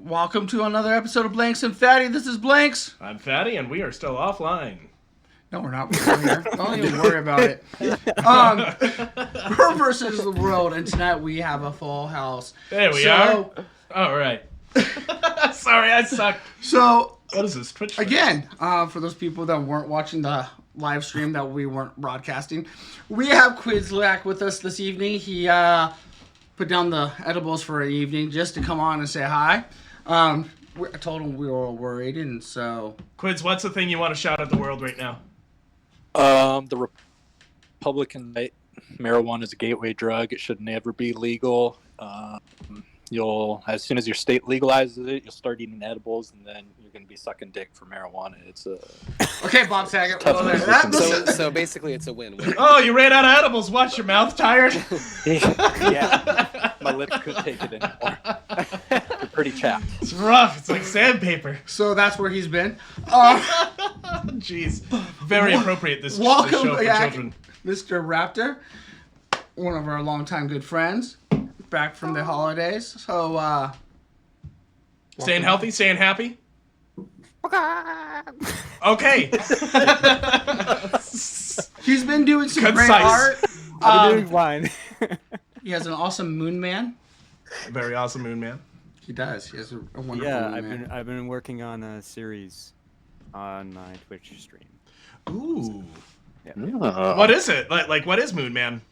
Welcome to another episode of Blanks and Fattie. This is Blanks. I'm Fattie, and we are still offline. No, we're not. We're still here. Don't even worry about it. Her versus the world, and tonight we have a full house. There we are. All right. Sorry, I suck. So, what is this, Twitch? Again, for those people that weren't watching the live stream that we weren't broadcasting, we have Quids back with us this evening. He put down the edibles for an evening just to come on and say hi. I told him we were all worried, and so... Quids, what's the thing you want to shout at the world right now? The Republican marijuana is a gateway drug. It should never be legal. As soon as your state legalizes it, you'll start eating edibles, and then you're going to be sucking dick for marijuana. It's a... Okay, Bob Saget. So basically, it's a win-win. Oh, you ran out of edibles. What, your mouth tired? Yeah. My lips couldn't take it anymore. They're pretty chapped. It's rough. It's like sandpaper. So that's where he's been. Jeez. Very appropriate, this welcome show for back, children. Mr. Raptor, one of our longtime good friends, back from the holidays. So, staying healthy, staying happy? Okay. He's been doing some Concise. great art. I'm doing fine. He has an awesome moon man. A very awesome moon man. He does. He has a wonderful Yeah, moon man. I've been working on a series on my Twitch stream. Ooh. Yeah. What is it? Like what is Moon Man?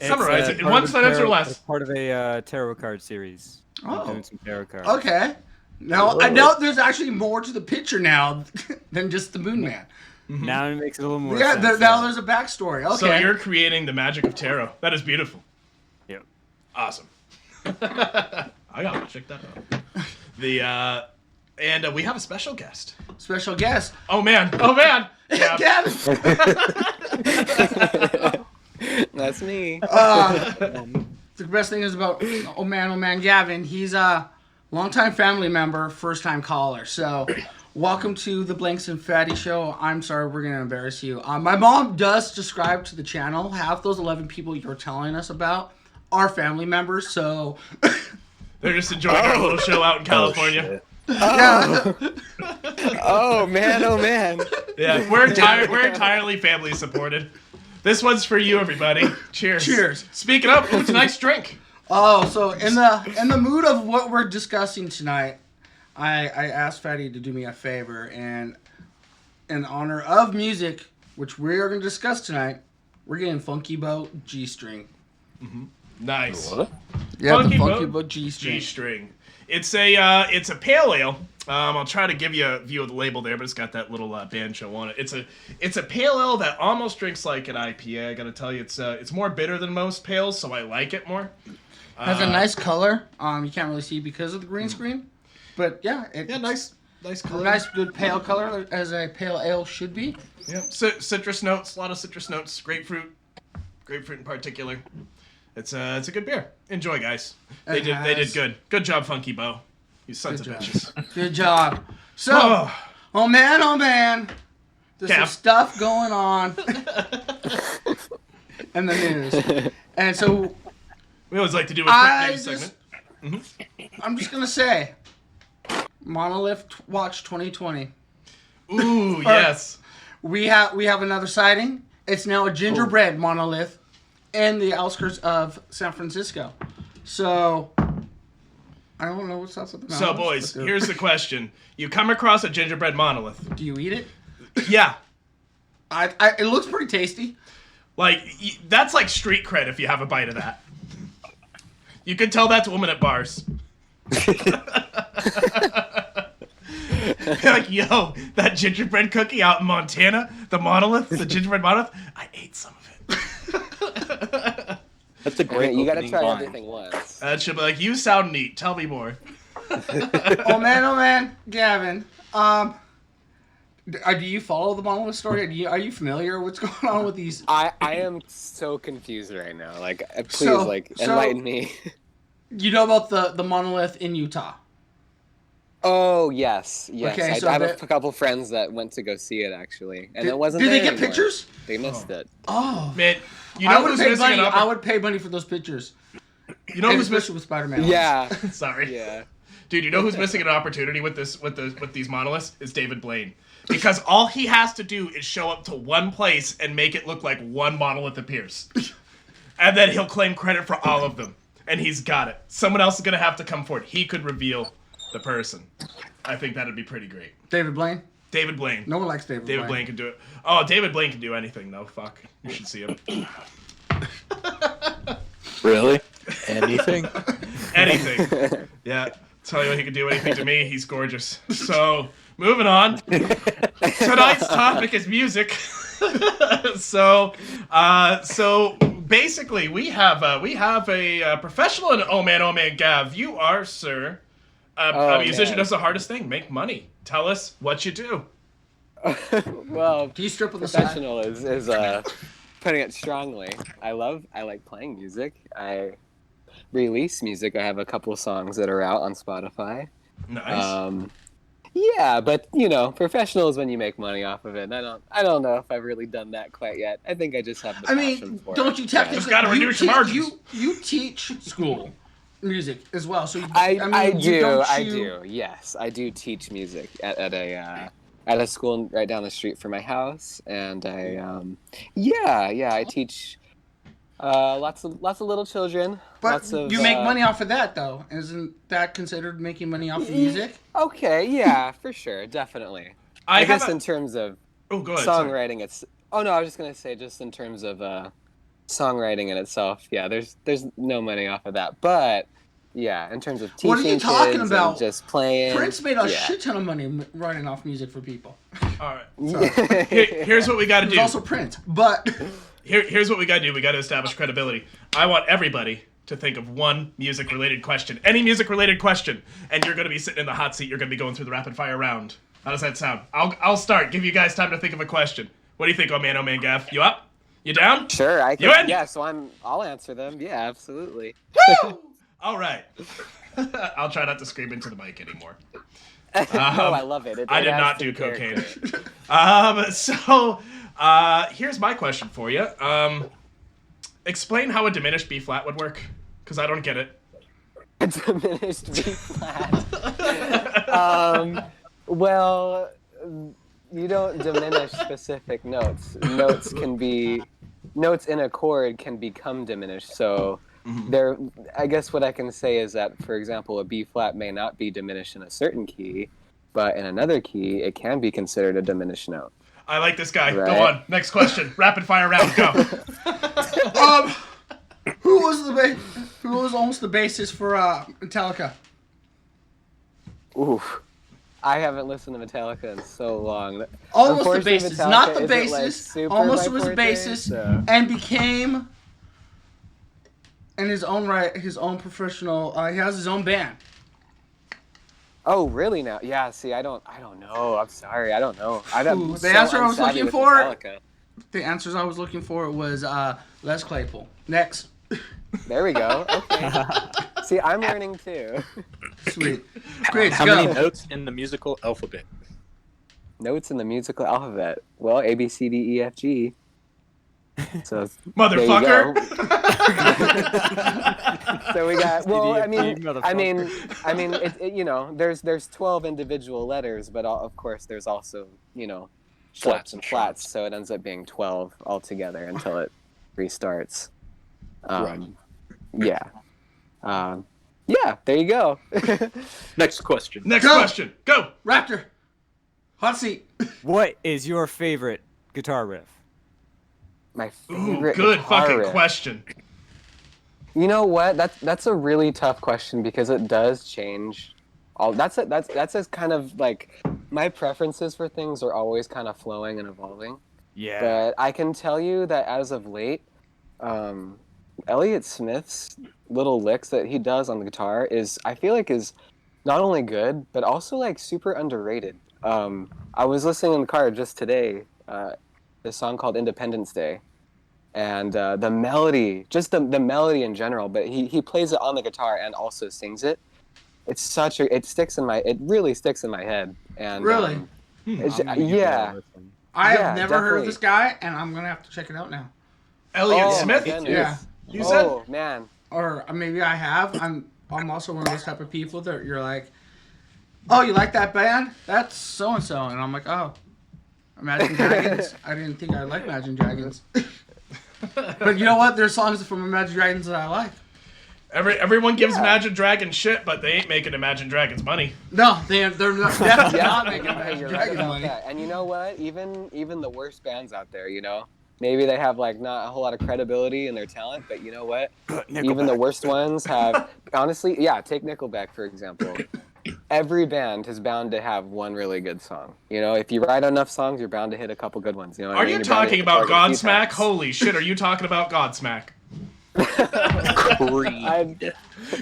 Summarize it in part one of a sentence or tarot- less. It's part of a tarot card series. Oh. I'm doing some tarot cards. Okay. Now, I know there's actually more to the picture now than just the moon man. Now it makes it a little more Yeah, sense. now there's a backstory. Okay. So you're creating the magic of tarot. That is beautiful. Yep. Awesome. I gotta check that out. And we have a special guest. Special guest. Oh man. Yeah. Gavin. That's me. The best thing is about Gavin. He's a longtime family member, first time caller. So, welcome to the Blanks and Fattie show. I'm sorry, we're gonna embarrass you. My mom does subscribe to the channel. Half those 11 people you're telling us about are family members. So, They're just enjoying our little show out in California. yeah. Oh man. Yeah, we're entirely family supported. This one's for you, everybody. Cheers. Cheers. Speaking of, what's a nice drink? Oh, so in the mood of what we're discussing tonight, I asked Fattie to do me a favor, and in honor of music, which we are going to discuss tonight, we're getting Funky Boat G-string. Mm-hmm. Nice. What? Yeah, the Funky Boat Boat G-string. G-string. It's a pale ale. I'll try to give you a view of the label there, but it's got that little banjo on it. It's a pale ale that almost drinks like an IPA. I gotta tell you, it's more bitter than most pales, so I like it more. Has a nice color. You can't really see because of the green screen, but yeah, nice color. Nice, good pale color as a pale ale should be. Yeah, citrus notes, a lot of citrus notes. Grapefruit in particular. It's a good beer. Enjoy, guys. They did good. Good job, Funky Bow. You sons of bitches. Good job. So, oh man, there's some stuff going on in the news, and so we always like to do a quick news segment. I'm just gonna say, Monolith Watch 2020. Ooh, yes. We have another sighting. It's now a gingerbread monolith in the outskirts of San Francisco. So, I don't know what's up with the So, boys, here's the question. You come across a gingerbread monolith. Do you eat it? Yeah. It looks pretty tasty. Like, that's like street cred if you have a bite of that. You can tell that's women at bars. Like, yo, that gingerbread cookie out in Montana, the gingerbread monolith, I ate some of it. That's a great You gotta opening try line. everything once. That should be like, you sound neat. Tell me more. Oh man, Gavin. Do you follow the monolith story? Are you familiar? What's going on with these? I am so confused right now. Like, please, enlighten me. You know about the monolith in Utah? Oh yes. Okay, so I have a couple friends that went to go see it actually, and it wasn't. Did they there get anymore. pictures? They missed it. Oh man, you know who's missing money. an I would pay money for those pictures. You know who's especially with Spider-Man. Yeah. Sorry. Yeah. Dude, you know who's missing an opportunity with these monoliths is David Blaine. Because all he has to do is show up to one place and make it look like one monolith appears. And then he'll claim credit for all of them. And he's got it. Someone else is going to have to come forward. He could reveal the person. I think that'd be pretty great. David Blaine? David Blaine. No one likes David Blaine. David Blaine can do it. Oh, David Blaine can do anything, though. Fuck. You should see him. Really? Anything? Anything. Yeah. Tell you what, he can do anything to me. He's gorgeous. So, moving on. Tonight's topic is music. So basically, we have a professional in OhmanohmanGav. You are, sir, a musician. Does the hardest thing: make money. Tell us what you do. Well, Do you strip on the side? professional is putting it strongly. I like playing music. I release music. I have a couple songs that are out on Spotify. Nice. Yeah, but professional is when you make money off of it. And I don't know if I've really done that quite yet. I think I just have the passion for don't it. you technically? Just gotta reduce your margins. You teach school music as well, so I you do. Yes, I do teach music at a school right down the street from my house, and I teach lots of little children. But you make money off of that, though. Isn't that considered making money off of music? Okay, yeah, for sure, definitely. I guess in terms of go ahead, songwriting, I was just gonna say, just in terms of songwriting in itself, yeah, there's no money off of that. But yeah, in terms of teaching What are you talking kids about? and just playing, Prince made a shit ton of money writing off music for people. All right. Here's what we got to do. There's also Prince, but Here's what we got to do. We got to establish credibility. I want everybody to think of one music-related question. Any music-related question. And you're going to be sitting in the hot seat. You're going to be going through the rapid-fire round. How does that sound? I'll start. Give you guys time to think of a question. What do you think, OhmanohmanGav? You up? You down? Sure, I can. You in? Yeah, so I'll answer them. Yeah, absolutely. Woo! All right. I'll try not to scream into the mic anymore. No, I love it. I did not do cocaine. Here's my question for you. Explain how a diminished B flat would work, because I don't get it. A diminished B flat. Well, you don't diminish specific notes. Notes in a chord can become diminished. So I guess what I can say is that, for example, a B flat may not be diminished in a certain key, but in another key, it can be considered a diminished note. I like this guy. Right. Go on. Next question. Rapid fire round. Go. who was almost the bassist for Metallica? Oof. I haven't listened to Metallica in so long. Almost the bassist, Metallica not the isn't, bassist. Almost was forte, bassist so. and became, in his own right, his own professional. He has his own band. Oh, really now? Yeah, see, I don't know. I'm sorry, I don't know. The answer I was looking for. The answers I was looking for was Les Claypool. Next. There we go. Okay. See, I'm learning too. Sweet. Great. How Go. many notes in the musical alphabet? Notes in the musical alphabet. Well, A, B, C, D, E, F, G. So Motherfucker. there you go. So we got. Well, I mean, there's 12 individual letters, but of course there's also flats and flats, so it ends up being 12 altogether until it restarts. Right. Yeah. Yeah. There you go. Next question. Next question. Go. Raptor. Hot seat. What is your favorite guitar riff? My favorite. Good guitar fucking riff. question. You know what? That's a really tough question because it does change. That's a kind of like my preferences for things are always kind of flowing and evolving. Yeah. But I can tell you that as of late, Elliott Smith's little licks that he does on the guitar I feel like is not only good but also like super underrated. I was listening in the car just today, this song called Independence Day, and the melody, just the melody in general, but he plays it on the guitar and also sings it. It really sticks in my head. And Really? Yeah. I have never heard of definitely. this guy, and I'm gonna have to check it out now. Elliott Oh, Smith? my goodness. Yeah. You said? Oh man. Or maybe I have. I'm also one of those type of people that you're like, oh, you like that band? That's so and so, and I'm like, oh, Imagine Dragons. I didn't think I liked Imagine Dragons, but you know what? There's songs from Imagine Dragons that I like. Everyone gives Imagine Dragons shit, but they ain't making Imagine Dragons money. No, they're not, definitely not making You're Imagine right Dragons about money. that. And you know what? Even the worst bands out there, maybe they have like not a whole lot of credibility in their talent, but you know what? Even the worst ones have. Honestly, take Nickelback for example. Every band is bound to have one really good song. If you write enough songs, you're bound to hit a couple good ones. Are you talking about Godsmack? Holy shit! Are you talking about Godsmack? Creed.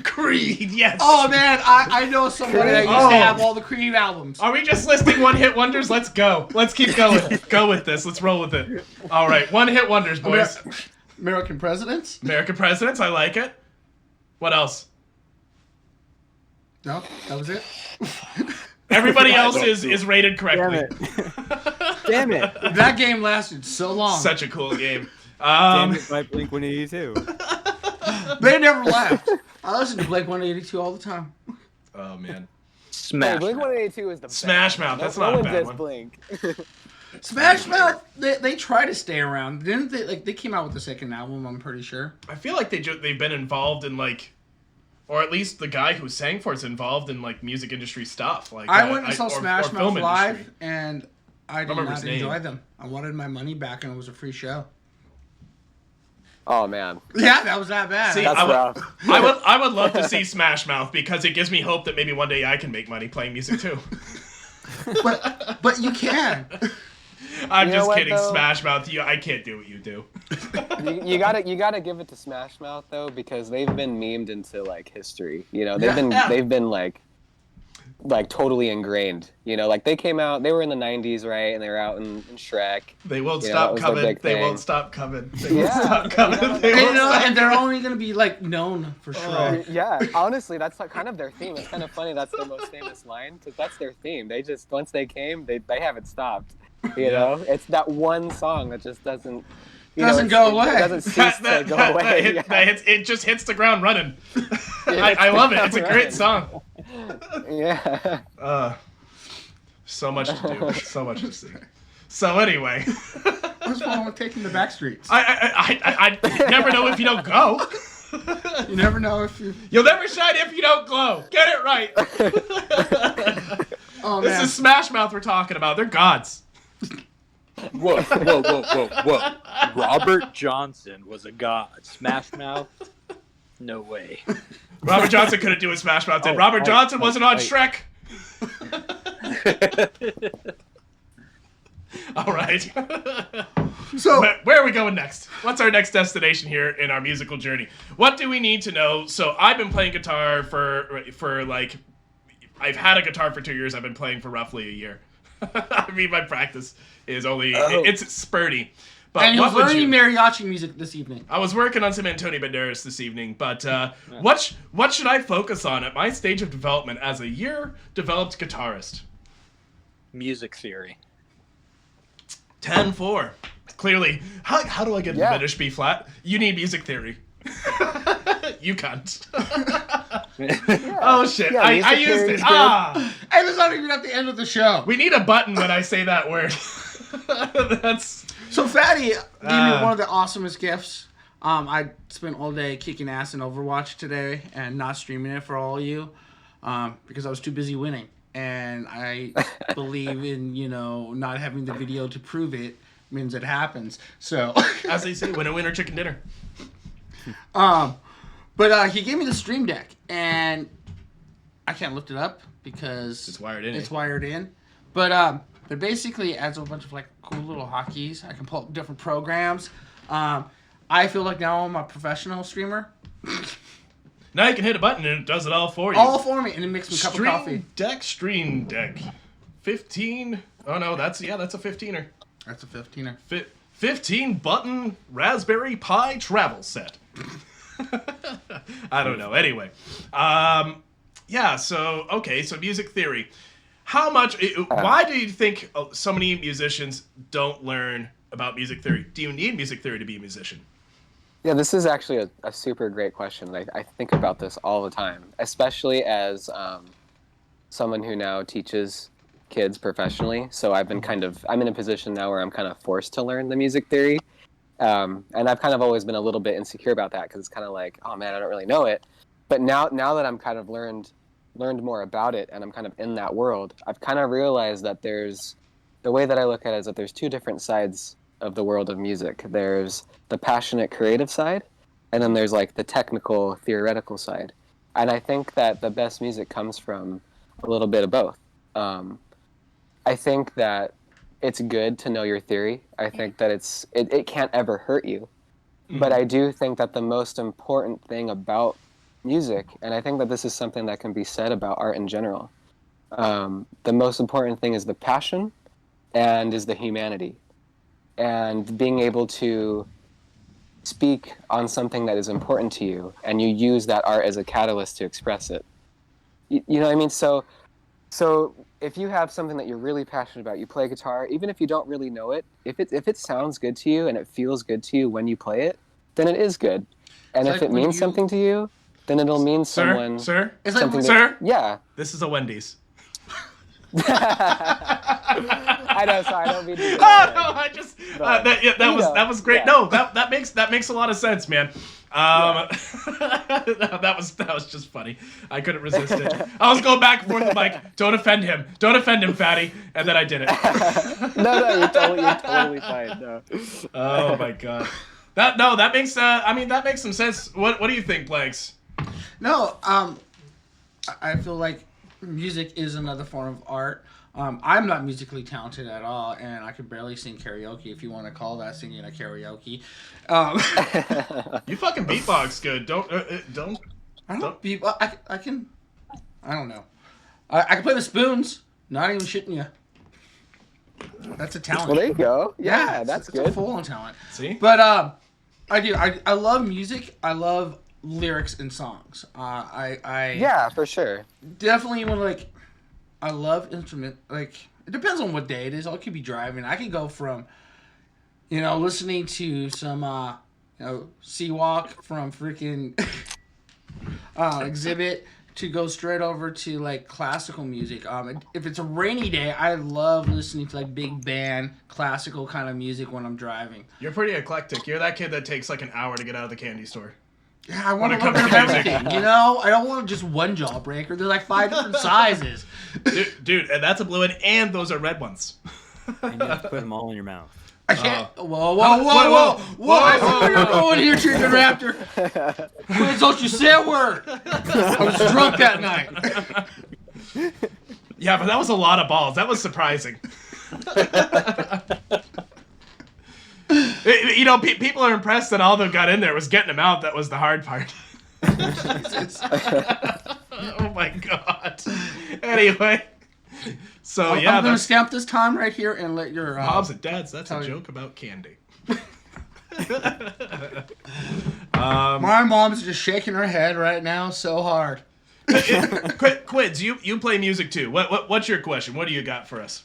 Creed, yes. Oh man, I know somebody that used to have all the Creed albums. Are we just listing one-hit wonders? Let's go. Let's keep going. Go with this. Let's roll with it. All right, one-hit wonders, boys. American Presidents? American Presidents, I like it. What else? No, that was it. Everybody else is rated correctly. Damn it. That game lasted so long. Such a cool game. Damn it by Blink-182. They never left. I listen to Blink 182 all the time. Oh man. Smash. Blink 182 is the Smash best. Mouth. That's no not a one bad does one. Blink. Smash Mouth, they try to stay around. Didn't they? Like they came out with the second album. I'm pretty sure. I feel like they've been involved in like, or at least the guy who sang for it's involved in like music industry stuff. Like I went and saw or Smash film Mouth live, industry. and I did Remember not his name. enjoy them. I wanted my money back, and it was a free show. Oh man, Yeah, that was that bad. See, that's rough. I would love to see Smash Mouth because it gives me hope that maybe one day I can make money playing music too. but you can. I'm You know just what, kidding, though? Smash Mouth. I can't do what you do. you gotta give it to Smash Mouth though, because they've been memed into like history. They've been like totally ingrained. Like they came out, they were in the 90s, right? And they were out in Shrek. They won't that stop was their coming. big They thing. won't stop coming. They won't Yeah. stop coming. They won't stop. And they're only gonna be like known for sure. Yeah, honestly, that's like kind of their theme. It's kind of funny. That's their most famous line because that's their theme. They just once they came, they haven't stopped. It's that one song that just doesn't. Doesn't go away. It doesn't cease to go away. It just hits the ground running. I love it. It's a great song. Yeah. So much to do. So much to see. So anyway, What's wrong with taking the back streets? I never know if you don't go. You never know if you. You'll never shine if you don't glow. Get it right. Oh This man. is Smash Mouth we're talking about. They're gods. Whoa. Robert Johnson was a god. Smash Mouth? No way. Robert Johnson couldn't do a Smash Mouth. Did Robert Johnson wasn't on Shrek. All right. So Where are we going next? What's our next destination here in our musical journey? What do we need to know? So I've been playing guitar for like, I've had a guitar for 2 years. I've been playing for roughly a year. I mean, my practice is only, it's spurty. But and he was what would learning you... mariachi music this evening. I was working on some Antonio Banderas this evening, but what should I focus on at my stage of development as a year-developed guitarist? Music theory. 10-4. Clearly, how do I get diminished B flat? You need music theory. You can't. Oh shit! Yeah, I music used theory it. is Ah! And it's not even at the end of the show. We need a button when I say that word. That's. So Fattie gave me one of the awesomest gifts. I spent all day kicking ass in Overwatch today and not streaming it for all of you because I was too busy winning. And I believe in, not having the video to prove it means it happens. So, As they say, winner, chicken dinner. but he gave me the Stream Deck, and I can't lift it up because It's wired in. It's wired in. But basically adds a bunch of like cool little hotkeys. I can pull up different programs. I feel like now I'm a professional streamer. Now you can hit a button and it does it all for you. All for me, and it makes me a cup of coffee. Stream Deck. 15. Oh no, that's a 15er. That's a 15er. 15 button Raspberry Pi travel set. I don't know. Anyway, so music theory. Why do you think so many musicians don't learn about music theory? Do you need music theory to be a musician? Yeah, this is actually a super great question. I think about this all the time, especially as someone who now teaches kids professionally. So I'm in a position now where I'm kind of forced to learn the music theory. And I've kind of always been a little bit insecure about that because it's kind of like, oh man, I don't really know it. But now that I'm kind of learned more about it and I'm kind of in that world, I've kind of realized that the way that I look at it is that there's two different sides of the world of music. There's the passionate creative side, and then there's like the technical theoretical side. And I think that the best music comes from a little bit of both. I think that it's good to know your theory. I think that it can't ever hurt you. But I do think that the most important thing about music, and I think that this is something that can be said about art in general, the most important thing is the passion and is the humanity. And being able to speak on something that is important to you, and you use that art as a catalyst to express it. You know what I mean? So if you have something that you're really passionate about, you play guitar, even if you don't really know it, if it sounds good to you and it feels good to you when you play it, then it is good. And It's if like it when means something to you, then it'll mean someone. Sir, It's like something sir. Yeah. This is a Wendy's. I know. Sorry, I don't mean to. Oh no! I just that was great. Yeah. No, that makes a lot of sense, man. That was just funny. I couldn't resist it. I was going back and forth with Mike. Don't offend him, Fattie, and then I did it. No, you're totally fine. No. Oh my god. That makes that makes some sense. What do you think, Blanks? No, I feel like music is another form of art. I'm not musically talented at all, and I could barely sing karaoke, if you want to call that singing a karaoke. You fucking beatbox good. Don't. I don't be. I can. I don't know. I can play the spoons. Not even shitting you. That's a talent. Well, there you go. Yeah, it's that's a good. full-on talent. See? But I do. I love music. I love lyrics and songs. I Yeah, for sure. definitely want to like. I love instrument. Like it depends on what day it is. I could be driving. I could go from, listening to some Seawalk from freaking Exhibit to go straight over to like classical music. If it's a rainy day, I love listening to like big band classical kind of music when I'm driving. You're pretty eclectic. You're that kid that takes like an hour to get out of the candy store. Yeah, I want When to it look comes at to music. everything. I don't want just one jawbreaker. There's like 5 different sizes. Dude, and that's a blue one, and those are red ones. And you have to put them all in your mouth. I can't. Whoa! whoa. Where you going here, ChickenWraptor? Please don't you say a word. I was drunk that night. Yeah, but that was a lot of balls. That was surprising. People are impressed that all that got in there was getting them out. That was the hard part. Oh my god. Anyway, so I'm gonna stamp this time right here and let your moms and dads. That's a tell you. joke about candy. My mom's just shaking her head right now so hard. Quids, you play music too. What's your question? What do you got for us?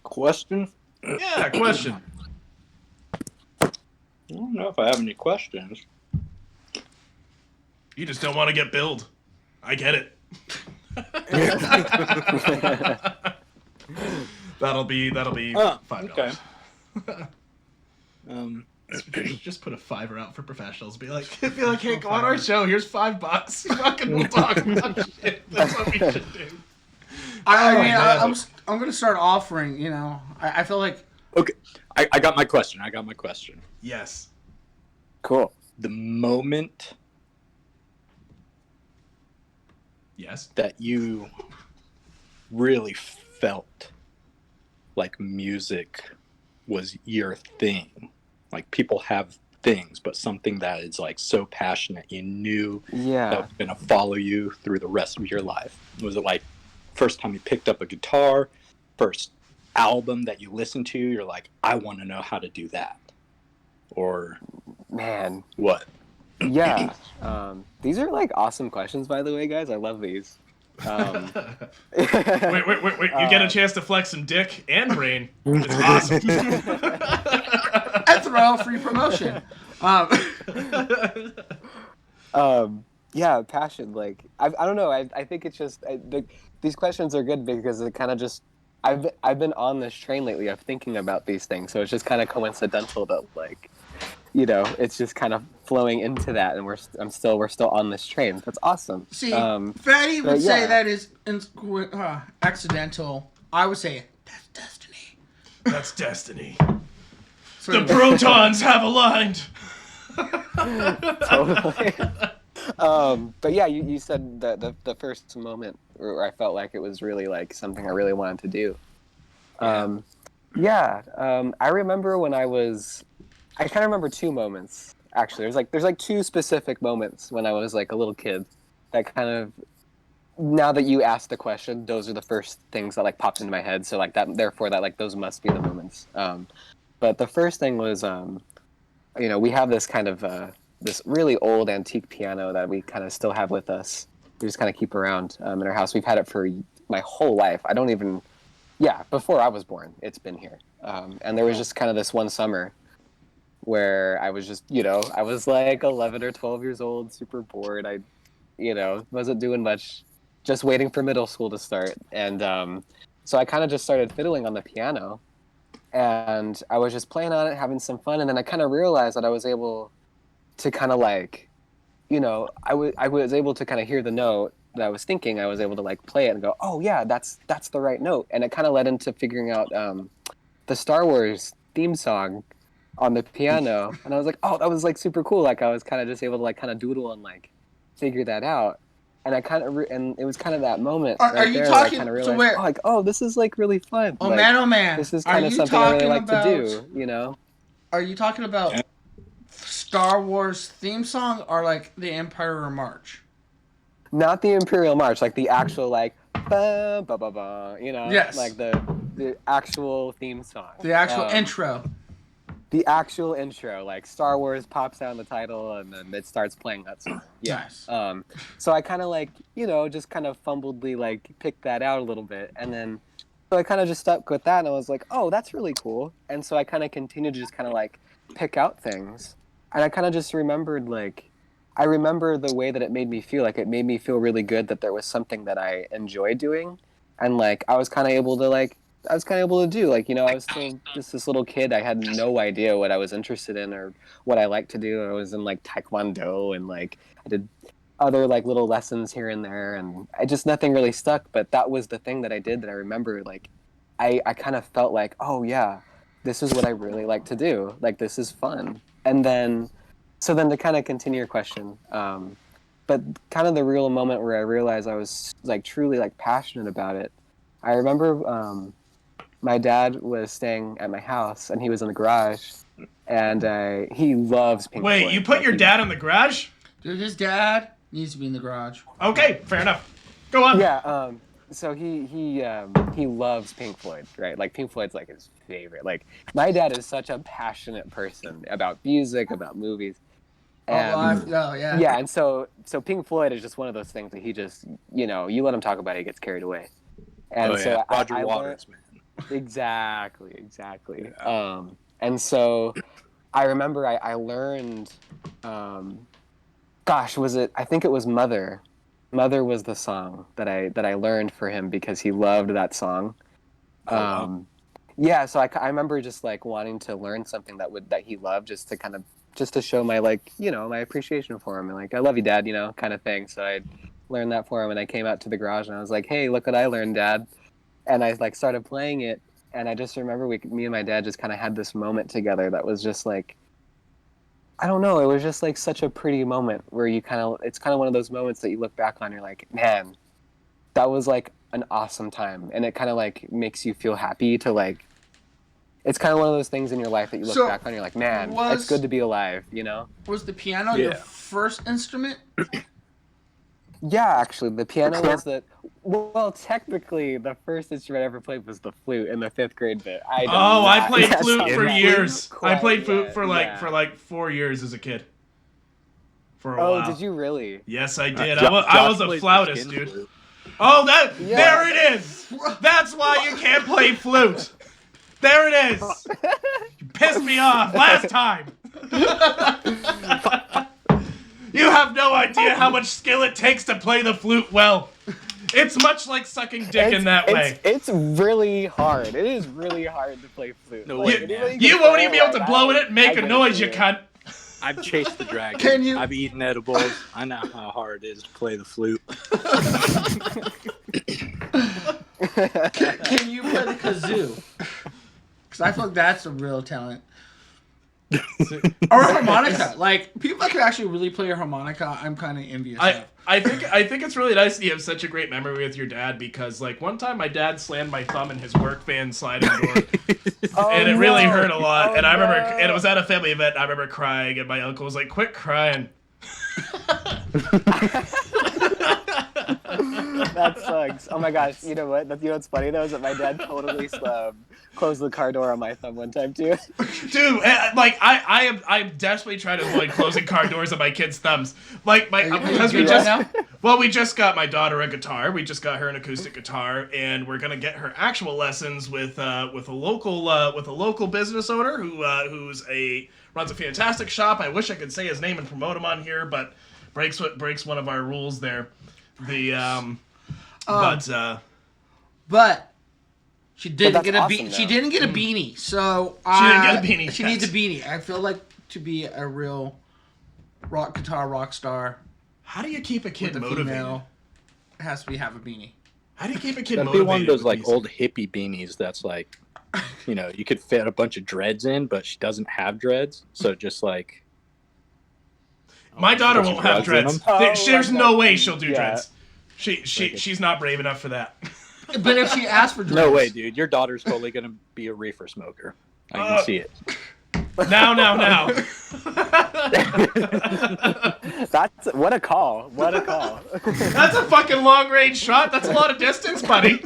Question? Yeah, question. I don't know if I have any questions. You just don't want to get billed. I get it. That'll be $5. Okay. Just put a $5 out for professionals. Be like, hey, go on our show. Here's $5. Fucking, we'll talk about shit. That's what we should do. I'm gonna start offering. I feel like. Okay. I got my question. Yes. Cool. The moment Yes. that you really felt like music was your thing, like people have things, but something that is like so passionate you knew that Yeah. was gonna follow you through the rest of your life. Was it like first time you picked up a guitar, first album that you listened to, you're like, I want to know how to do that? Or Man. what? Yeah. These are like awesome questions, by the way, guys. I love these. Wait. You get a chance to flex some dick and brain. It's awesome. That's free promotion. Yeah, passion. Like I don't know. I think it's just these questions are good because it kind of just I've been on this train lately of thinking about these things, so it's just kind of coincidental that like it's just kind of flowing into that, and we're still on this train. That's awesome. See, Fattie would but say yeah. that is accidental. I would say that's destiny. That's destiny. So, The protons have aligned. Totally. But yeah, you said the first moment where I felt like it was really like something I really wanted to do. I remember when I kind of remember two moments actually. There's like two specific moments when I was like a little kid that kind of, now that you asked the question, those are the first things that like popped into my head. So like that, therefore that like those must be the moments. But the first thing was, we have this kind of this really old antique piano that we kind of still have with us. We just kind of keep around in our house. We've had it for my whole life. Before I was born, it's been here. And there was just kind of this one summer where I was just, I was like 11 or 12 years old, super bored. I, wasn't doing much, just waiting for middle school to start. And so I kind of just started fiddling on the piano. And I was just playing on it, having some fun. And then I kind of realized that I was able to kind of like, I was able to kind of hear the note that I was thinking. I was able to like play it and go, oh yeah, that's the right note. And it kind of led into figuring out the Star Wars theme song on the piano. And I was like, oh, that was like super cool. Like I was kind of just able to like kind of doodle and like figure that out. And I kind of, and it was kind of that moment. Are you talking to where? This is like really fun. Oh man, oh man. This is kind of something I really like to do, Are you talking about Star Wars theme song or like the Empire March? Not the Imperial March, like the actual like ba ba ba ba, Yes. like the actual theme song. The actual intro. The actual intro, like Star Wars pops out in the title and then it starts playing that song. Yeah. Nice. So I kind of like, just kind of fumbledly like picked that out a little bit. And then, so I kind of just stuck with that and I was like, oh, that's really cool. And so I kind of continued to just kind of like pick out things. And I kind of just remembered I remember the way that it made me feel. Like it made me feel really good that there was something that I enjoyed doing. And like, I was kind of able to do, like, I was still just this little kid. I had no idea what I was interested in or what I liked to do. I was in like Taekwondo and like I did other like little lessons here and there, and nothing really stuck. But that was the thing that I did that I remember. Like, I kind of felt like, oh yeah, this is what I really like to do. Like, this is fun. And then, so then to kind of continue your question, but kind of the real moment where I realized I was like truly like passionate about it. I remember my dad was staying at my house and he was in the garage, and he loves Pink Floyd. Wait, you put your dad in the garage? Dude, his dad needs to be in the garage. Okay, fair enough. Go on. Yeah, so he loves Pink Floyd, right? Like Pink Floyd's like his favorite. Like my dad is such a passionate person about music, about movies. And, yeah. Yeah, and so Pink Floyd is just one of those things that he just, you let him talk about it, he gets carried away. And so Roger Waters, man. Exactly. Yeah. And so I remember I learned, I think it was Mother. Mother was the song that I learned for him because he loved that song. Yeah, so I remember just like wanting to learn something that he loved just to show my like, my appreciation for him and like, I love you, Dad, kind of thing. So I learned that for him and I came out to the garage and I was like, hey, look what I learned, Dad. And I like started playing it, and I just remember me and my dad just kind of had this moment together that was just like, I don't know, it was just like such a pretty moment where it's kind of one of those moments that you look back on, you're like, man, that was like an awesome time, and it kind of like makes you feel happy to like, it's kind of one of those things in your life that you look back on, you're like, man, it's good to be alive, Was the piano your first instrument? Yeah, actually, the piano was technically the first instrument I ever played was the flute in the 5th grade bit. I played flute for years. I played flute for like 4 years as a kid. For a while. Oh, did you really? Yes, I did. I was a flautist, dude. Oh, there it is. That's why you can't play flute. There it is. You pissed me off last time. You have no idea how much skill it takes to play the flute well. It's much like sucking dick in that way. It's really hard. It is really hard to play flute. No Like, way, man. anybody You can won't play even be able to like, blow in it and make I a get noise, you it. cunt. I've chased the dragon. Can you- I've eaten edibles. I know how hard it is to play the flute. Can you play the kazoo? Because I feel like that's a real talent. Or a harmonica. Like, people that can actually really play a harmonica, I'm kind of envious of. I think it's really nice that you have such a great memory with your dad, because like one time my dad slammed my thumb in his work van sliding door, and it really hurt a lot. Oh, and I remember, no. and it was at a family event. And I remember crying, and my uncle was like, "Quit crying." That sucks. Oh my gosh. You know what? You know what's funny though is that my dad totally closed the car door on my thumb one time too. Dude, like I'm desperately trying to avoid closing car doors on my kids' thumbs. Like because we just got my daughter a guitar. We just got her an acoustic guitar, and we're gonna get her actual lessons with a local business owner who runs a fantastic shop. I wish I could say his name and promote him on here, but breaks one of our rules there. But she didn't that's get a awesome, she though. didn't get a beanie, so She didn't get a beanie, She yes. needs a beanie. I feel like to be a real rock star How do you keep a kid with a motivated? female, it has to have a beanie. How do you keep a kid That'd be motivated? one of those with like music? old hippie beanies that's like, you know, you could fit a bunch of dreads in, but she doesn't have dreads, so just like. My daughter Put won't some have drugs in dreads. them? There's like no that. way she'll do Yeah. dreads. She's not brave enough for that. But if she asks for dreads, No way, dude. Your daughter's totally gonna be a reefer smoker. I can see it. Now. That's what a call. What a call. That's a fucking long range shot. That's a lot of distance, buddy.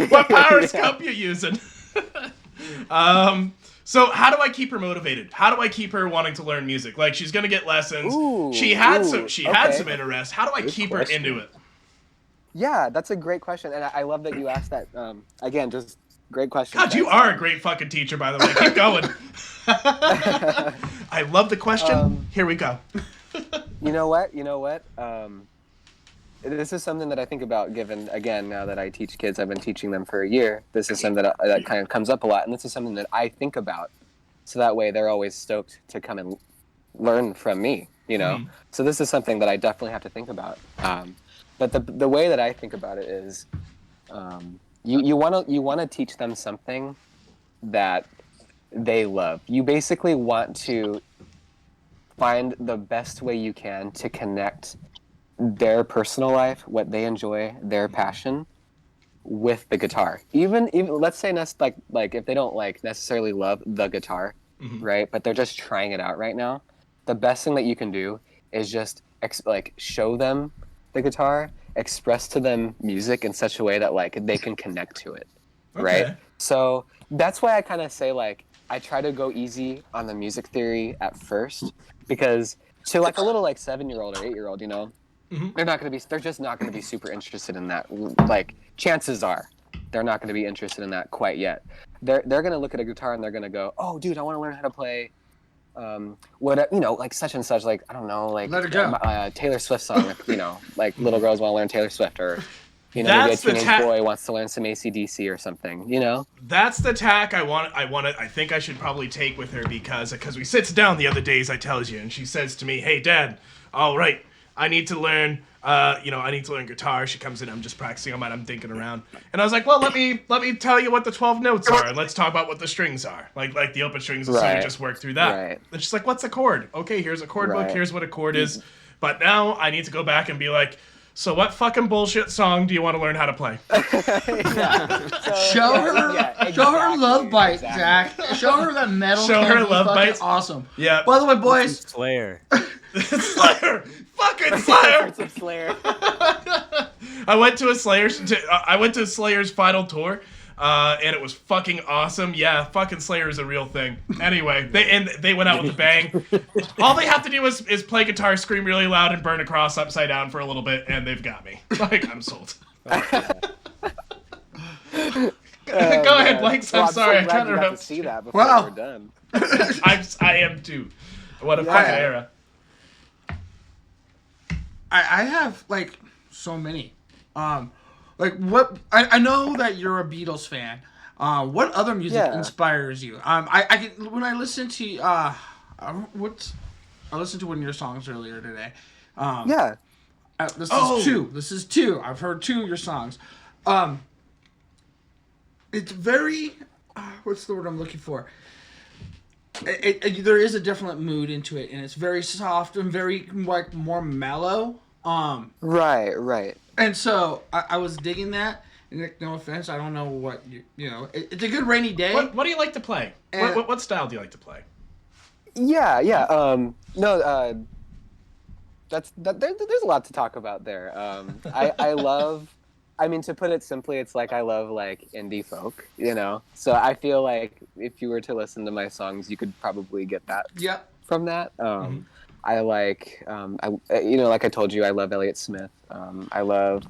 What power scope you using? So how do I keep her motivated? How do I keep her wanting to learn music? Like, she's gonna get lessons. She had some interest. How do I keep her into it? Yeah, that's a great question, and I love that you asked that. Again, just great question. God, you are a great fucking teacher, by the way. Keep going. I love the question. Here we go. You know what? This is something that I think about, given, again, now that I teach kids, I've been teaching them for a year. This is something that kind of comes up a lot, and this is something that I think about. So that way they're always stoked to come and learn from me, you know? Mm. So this is something that I definitely have to think about. But the way that I think about it is you want to teach them something that they love. You basically want to find the best way you can to connect their personal life, what they enjoy, their passion, with the guitar. Even let's say like if they don't like necessarily love the guitar, right? But they're just trying it out right now. The best thing that you can do is just show them the guitar, express to them music in such a way that like they can connect to it, right? Okay. So that's why I kind of say like I try to go easy on the music theory at first, because to like a little like 7-year-old or 8-year-old, you know, they're just not gonna be super interested in that. Like chances are they're not gonna be interested in that quite yet. They're gonna look at a guitar and they're gonna go, oh dude, I want to learn how to play what, you know, like such and such, like I don't know, like Let Her Go. Taylor Swift song, like, you know, like little girls want to learn Taylor Swift, or you know, That's maybe a the teenage boy wants to learn some AC/DC or something, you know. That's the tack I think I should probably take with her, because we sits down the other days, I tells you, and she says to me, hey dad, all right, I need to learn guitar. She comes in, I'm just practicing on mine, I'm thinking around. And I was like, well, let me tell you what the 12 notes are, and let's talk about what the strings are. Like the open strings, and so we Right. just work through that. Right. And she's like, what's a chord? Okay, here's a chord book, Right. here's what a chord is. But now I need to go back and be like, so what fucking bullshit song do you want to learn how to play? Show her Love Bite, exactly. Zach. Show her that metal. Show can her be Love fucking Bites. Awesome. Yeah. By the way, boys, Slayer. Slayer! Fucking Slayer! Some Slayer. I went to Slayer's final tour, and it was fucking awesome. Yeah, fucking Slayer is a real thing. Anyway, they went out with a bang. All they have to do is play guitar, scream really loud, and burn a cross upside down for a little bit, and they've got me. Like, I'm sold. Go ahead, my blanks. Well, I'm sorry. so I glad kind you of got wrote. to see that before Wow. we're done. I am too. What a Yeah. fucking era. I have like so many. Like what I know that you're a Beatles fan. What other music Yeah. inspires you? I can when I listen to what I listened to one of your songs earlier today. Yeah. This Oh. is two. This is two. I've heard two of your songs. It's very what's the word I'm looking for? There is a different mood into it, and it's very soft and very like more mellow. Right. And so I was digging that. And like, no offense, I don't know what you know. It's a good rainy day. What do you like to play? What style do you like to play? Yeah. No. There's a lot to talk about there. I love. I mean, to put it simply, it's like I love like indie folk, you know. So I feel like if you were to listen to my songs, you could probably get that Yep. from that. I like, like I told you, I love Elliott Smith. I love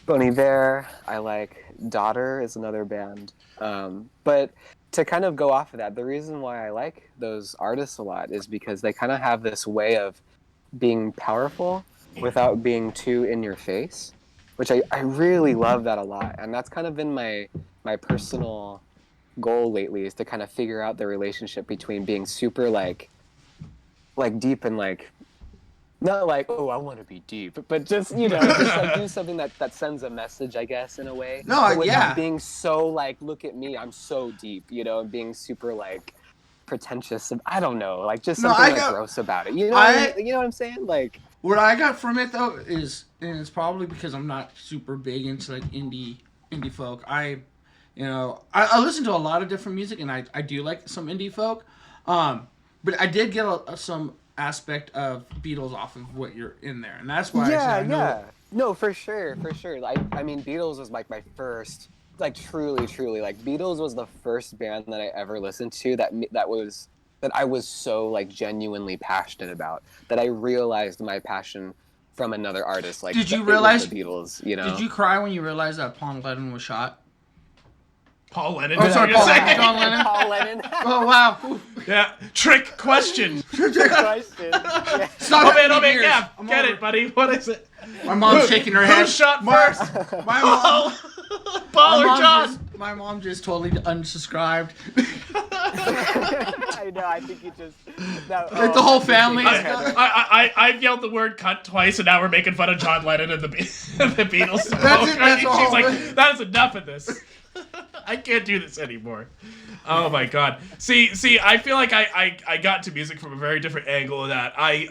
Bon Iver. I like Daughter is another band. But to kind of go off of that, the reason why I like those artists a lot is because they kind of have this way of being powerful without being too in your face, which I really love that a lot. And that's kind of been my personal goal lately, is to kind of figure out the relationship between being super like deep and like, not like, oh, I want to be deep, but just, just like do something that sends a message, I guess, in a way. No, But without yeah. being so like, look at me, I'm so deep, and being super like pretentious. I don't know, like just something gross about it. You know what I'm saying? Like, What I got from it though is, and it's probably because I'm not super big into like indie folk. I listen to a lot of different music, and I do like some indie folk. But I did get some aspect of Beatles off of what you're in there, and that's why I said I know. Yeah. No, for sure. I mean, Beatles was like my first, like truly, like Beatles was the first band that I ever listened to that I was so like genuinely passionate about, that I realized my passion from another artist. Like, Did you realize the Beatles? Did you cry when you realized that Paul Lennon was shot? Paul Lennon. Oh, sorry, Paul Lennon. Lennon. John Lennon. Paul Lennon. Oh wow! Yeah. Trick question. Question. Yeah. Stop it, Oh man, years. yeah. I'm Get over it, buddy. What is it? My mom's shaking her head. Who shot first? My mom. Paul or John? My mom just totally unsubscribed. I know. I think you just. Like the whole family. I've yelled the word cunt twice, and now we're making fun of John Lennon and the Beatles. That's all. She's like, that is enough of this. I can't do this anymore. Oh my god. See, I feel like I got to music from a very different angle of that. I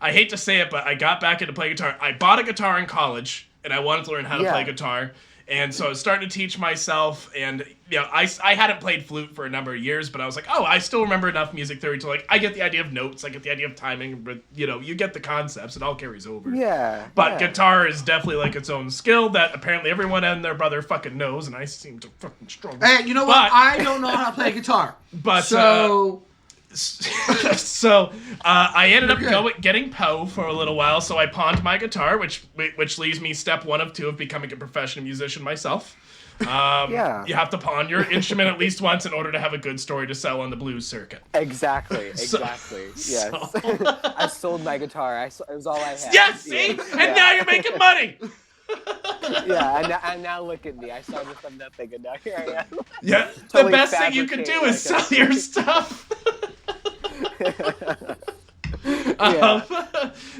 hate to say it, but I got back into playing guitar. I bought a guitar in college, and I wanted to learn how to play guitar. And so I was starting to teach myself, and I hadn't played flute for a number of years, but I was like, oh, I still remember enough music theory to like, I get the idea of notes, I get the idea of timing, but you get the concepts, it all carries over. Yeah. But guitar is definitely like its own skill that apparently everyone and their brother fucking knows, and I seem to fucking struggle. Hey, you know what? I don't know how to play guitar. But so. So I ended up getting Poe for a little while, so I pawned my guitar, which leaves me step 1 of 2 of becoming a professional musician myself. You have to pawn your instrument at least once in order to have a good story to sell on the blues circuit. Exactly. Yes. I sold my guitar. It was all I had. Yes, see? And now you're making money! And now look at me. I started from nothing, and now here I am. Yeah, Totally the best thing you can do is sell your stuff.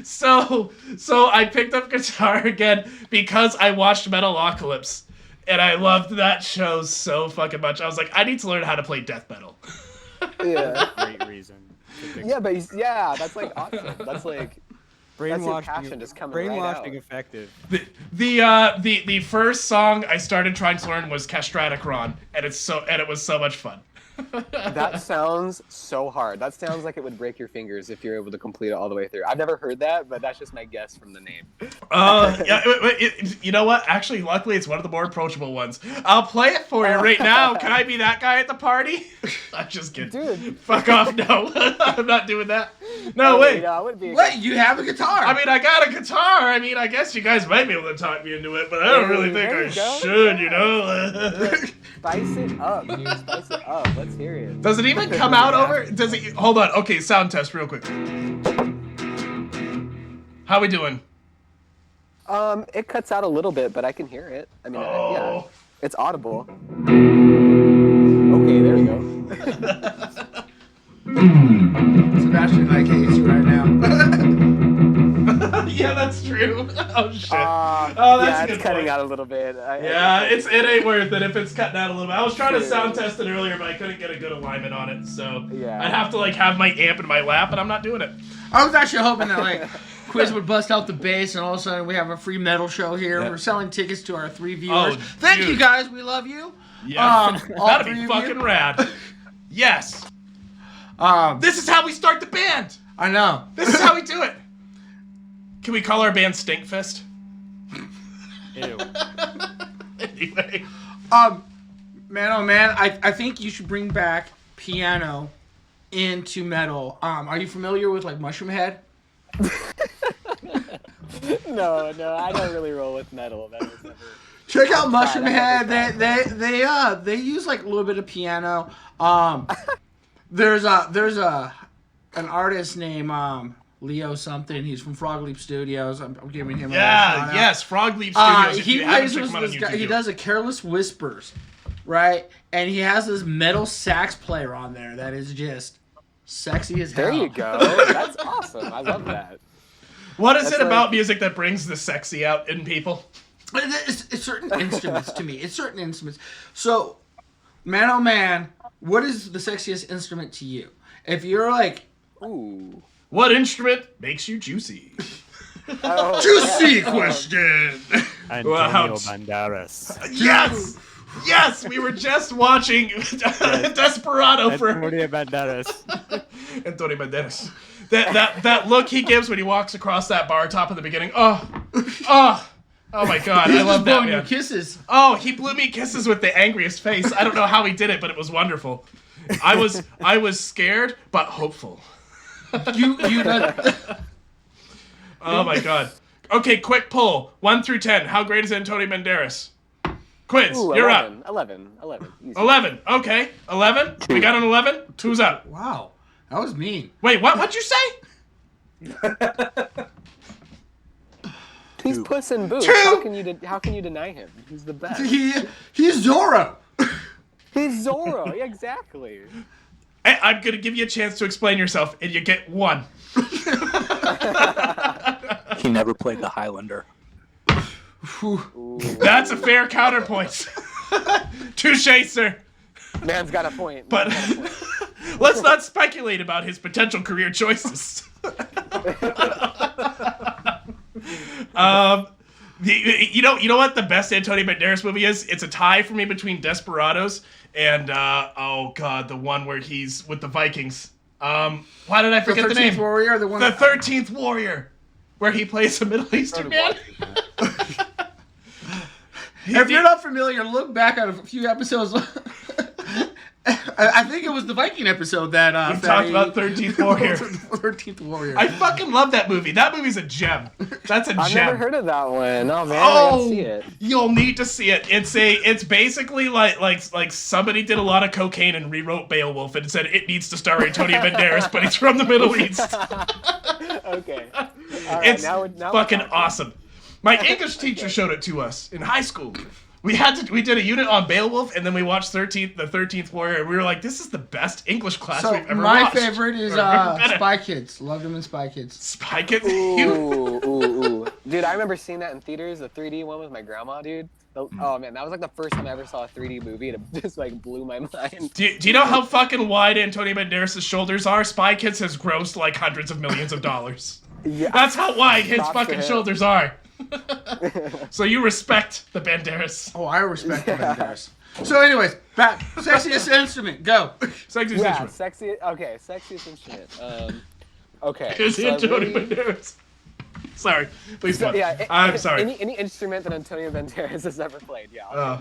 So I picked up guitar again because I watched Metalocalypse, and I loved that show so fucking much. I was like, I need to learn how to play death metal. Yeah. Great reason. Yeah, but that's like awesome. That's like Brainwashing, passion just coming brainwashing right out. effective. The first song I started trying to learn was Castratocron, and it was so much fun. That sounds so hard. That sounds like it would break your fingers if you're able to complete it all the way through. I've never heard that, but that's just my guess from the name. You know what? Actually, luckily, it's one of the more approachable ones. I'll play it for you right now. Can I be that guy at the party? I'm just kidding. Dude. Fuck off, no. I'm not doing that. No, wait. I wouldn't be. What? You have a guitar? I mean, I got a guitar. I mean, I guess you guys might be able to talk me into it, but I don't really think there I you go. should, you know? Spice it up, dude. Spice it up. Let's hear it. Does it even come out over? Does it? Hold on. Okay, sound test real quick. How we doing? It cuts out a little bit, but I can hear it. I mean, yeah, it's audible. Okay, there we go. Sebastian like hates you right now. Yeah, that's true. Oh shit. Oh, that's yeah, a good it's cutting point. out a little bit. Yeah, it ain't worth it if it's cutting out a little bit. I was trying to sound test it earlier, but I couldn't get a good alignment on it, so Yeah. I'd have to like have my amp in my lap, and I'm not doing it. I was actually hoping that like Quiz would bust out the bass, and all of a sudden we have a free metal show here. Yeah. We're selling tickets to our 3 viewers. Oh, Thank dude. you guys. We love you. Yeah, all that'd 3 be of fucking you. rad. Yes, this is how we start the band. I know. This is how we do it. Can we call our band Stinkfist? Ew. Anyway. Man, oh man, I think you should bring back piano into metal. Are you familiar with like Mushroom Head? No, I don't really roll with metal. That was never. Check out Mushroom I Head. haven't They use like a little bit of piano. There's an artist named Leo something. He's from Frog Leap Studios. I'm giving him a Yeah, shout out. yes, Frog Leap Studios. If He you haven't plays checked with them out on this guy. YouTube, He do. does a Careless Whispers, right? And he has this metal sax player on there that is just sexy as hell. There you go. That's awesome. I love that. What is That's it about like- music that brings the sexy out in people? It's certain instruments to me. It's certain instruments. So, man, oh man, what is the sexiest instrument to you? If you're like Ooh. What instrument makes you juicy? Oh, juicy yeah. question. Antonio Wow. Banderas. Yes! Yes! We were just watching Desperado for Antonio Banderas. Antonio Banderas. That look he gives when he walks across that bar top at the beginning. Oh my god, I love that blowing man. your kisses. Oh, he blew me kisses with the angriest face. I don't know how he did it, but it was wonderful. I was scared but hopeful. You know, Oh my god. Okay, quick poll. 1 through 10. How great is Antonio Banderas? Quiz, Ooh, you're 11, up. 11. Easy. 11. Okay, 11. We got an 11. Who's up? wow, that was mean. Wait, what'd you say? He's Puss in Boots. Two. How can you deny him? He's the best. He's Zorro. He's Zorro. Yeah, exactly. Hey, I'm gonna give you a chance to explain yourself, and you get 1. He never played the Highlander. Ooh. That's a fair counterpoint. Touche, sir. Man's got a point. But let's not speculate about his potential career choices. You know what the best Antonio Banderas movie is? It's a tie for me between Desperados and oh god, the one where he's with the Vikings. Why did I forget the 13th name? Warrior, the one. The 13th Warrior, where he plays a Middle Eastern man. If you're not familiar, look back at a few episodes. I think it was the Viking episode that We talked about 13th Warrior. 13th Warrior. I fucking love that movie. That movie's a gem. That's a I've gem. never heard of that one. Oh man, I gotta see it. You'll need to see it. It's basically like somebody did a lot of cocaine and rewrote Beowulf and said it needs to star Antonio Banderas, but he's from the Middle East. Okay. All right, It's now we're fucking talking. awesome. My English teacher showed it to us in high school. We did a unit on Beowulf, and then we watched the 13th Warrior, and we were like, this is the best English class So we've ever my watched. favorite is Or ever been in. Spy Kids. Loved them in Spy Kids. Spy Kids. Ooh. Dude, I remember seeing that in theaters, the 3D one with my grandma, dude. Oh man, that was like the first time I ever saw a 3D movie, and it just like blew my mind. Do you know how fucking wide Antonio Banderas' shoulders are? Spy Kids has grossed like hundreds of millions of dollars. Yeah. That's how wide his Props to fucking him. shoulders are. So you respect the Banderas. Oh, I respect the Banderas. So, anyways, back sexiest instrument. Go. Sexiest Yeah, instrument. sexiest instrument. Okay. Is so Antonio really- Banderas. Sorry, please So, go. yeah, I'm sorry. Any instrument that Antonio Banderas has ever played, yeah. Oh.